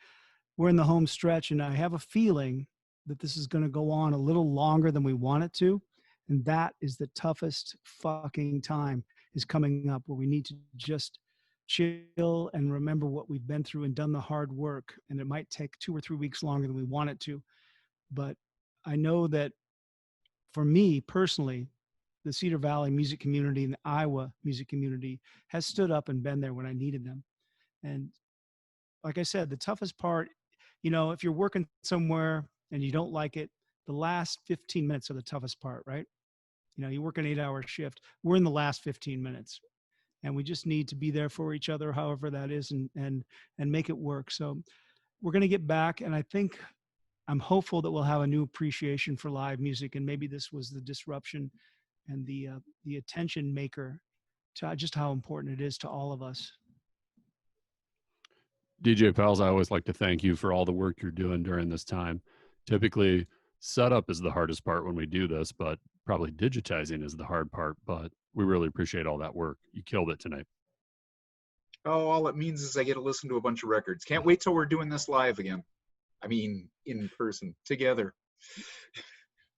we're in the home stretch, and I have a feeling that this is going to go on a little longer than we want it to. And that is the toughest fucking time is coming up, where we need to just chill and remember what we've been through and done the hard work. And it might take 2 or 3 weeks longer than we want it to. But I know that for me personally, the Cedar Valley music community and the Iowa music community has stood up and been there when I needed them. And like I said, the toughest part, you know, if you're working somewhere and you don't like it, the last 15 minutes are the toughest part, right? You know, you work an 8-hour shift. We're in the last 15 minutes, and we just need to be there for each other, however that is, and make it work. So we're going to get back, and I'm hopeful that we'll have a new appreciation for live music, and maybe this was the disruption and the attention maker to just how important it is to all of us. DJ Pals, I always like to thank you for all the work you're doing during this time. Typically, setup is the hardest part when we do this, but probably digitizing is the hard part, but we really appreciate all that work. You killed it tonight. Oh, all it means is I get to listen to a bunch of records. Can't wait till we're doing this live again. I mean, in person, together.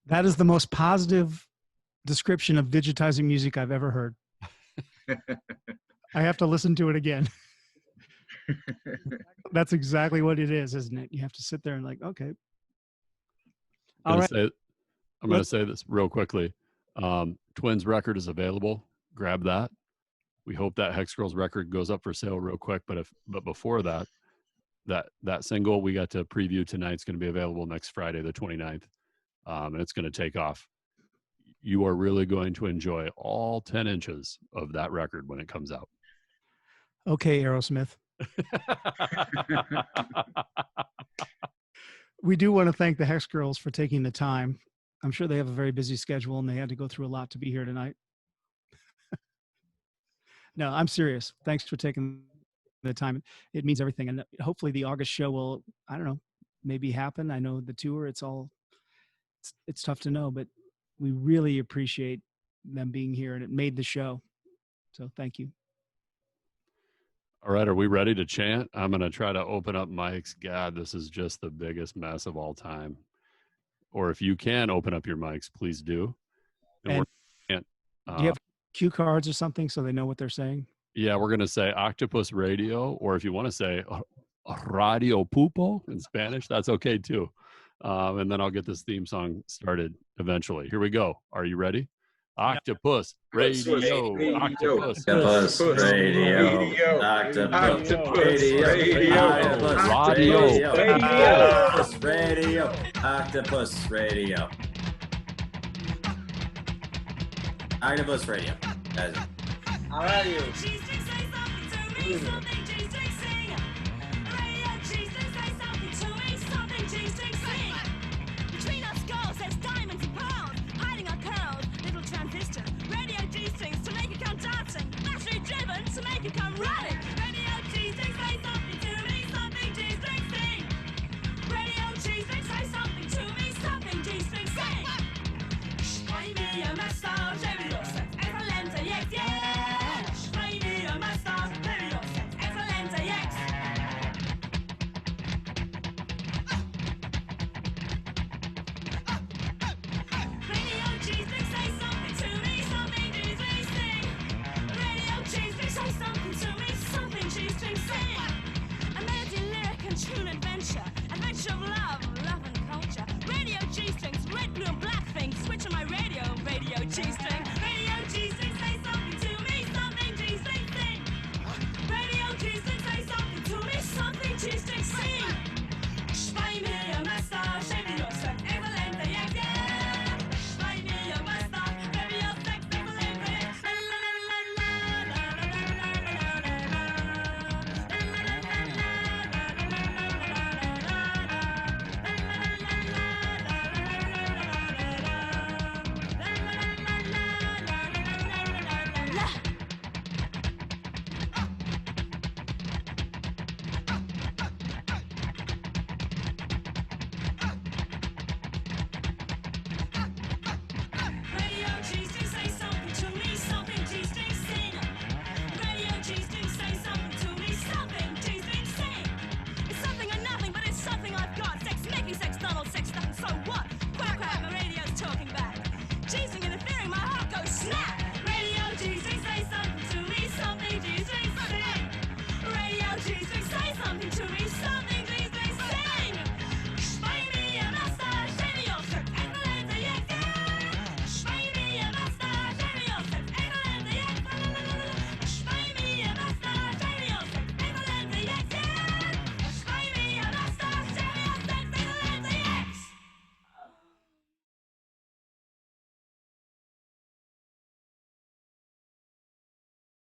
That is the most positive description of digitizing music I've ever heard. I have to listen to it again. That's exactly what it is, isn't it? You have to sit there and like, okay. I'm going to say this real quickly. Twins record is available. Grab that. We hope that Hex Girls record goes up for sale real quick. But before that single we got to preview tonight is going to be available next Friday, the 29th. And it's going to take off. You are really going to enjoy all 10 inches of that record when it comes out. Okay, Aerosmith. We do want to thank the Hex Girls for taking the time. I'm sure they have a very busy schedule and they had to go through a lot to be here tonight. No, I'm serious. Thanks for taking the time. It means everything. And hopefully the August show will, I don't know, maybe happen. I know the tour, it's tough to know, but we really appreciate them being here, and it made the show. So thank you. All right, are we ready to chant? I'm going to try to open up mics. God, this is just the biggest mess of all time. Or if you can open up your mics, please do. And do you have cue cards or something so they know what they're saying? Yeah, we're going to say Octopus Radio, or if you want to say Radio Pupo in Spanish, that's okay too. And then I'll get this theme song started eventually. Here we go. Are you ready? Octopus Radio. Octopus Radio. Octopus Radio. Octopus Radio. Octopus Radio. Octopus Radio. How are you? Between us girls, there's diamonds and pearls, hiding our curls. Little transistor, radio G-strings to make it come dancing. Battery driven to make it come running. Radio G-strings, say something to me, something G-strings sing. Radio G-strings, say something to me, something G-strings sing. Shh, wait a minute. cheesesteak.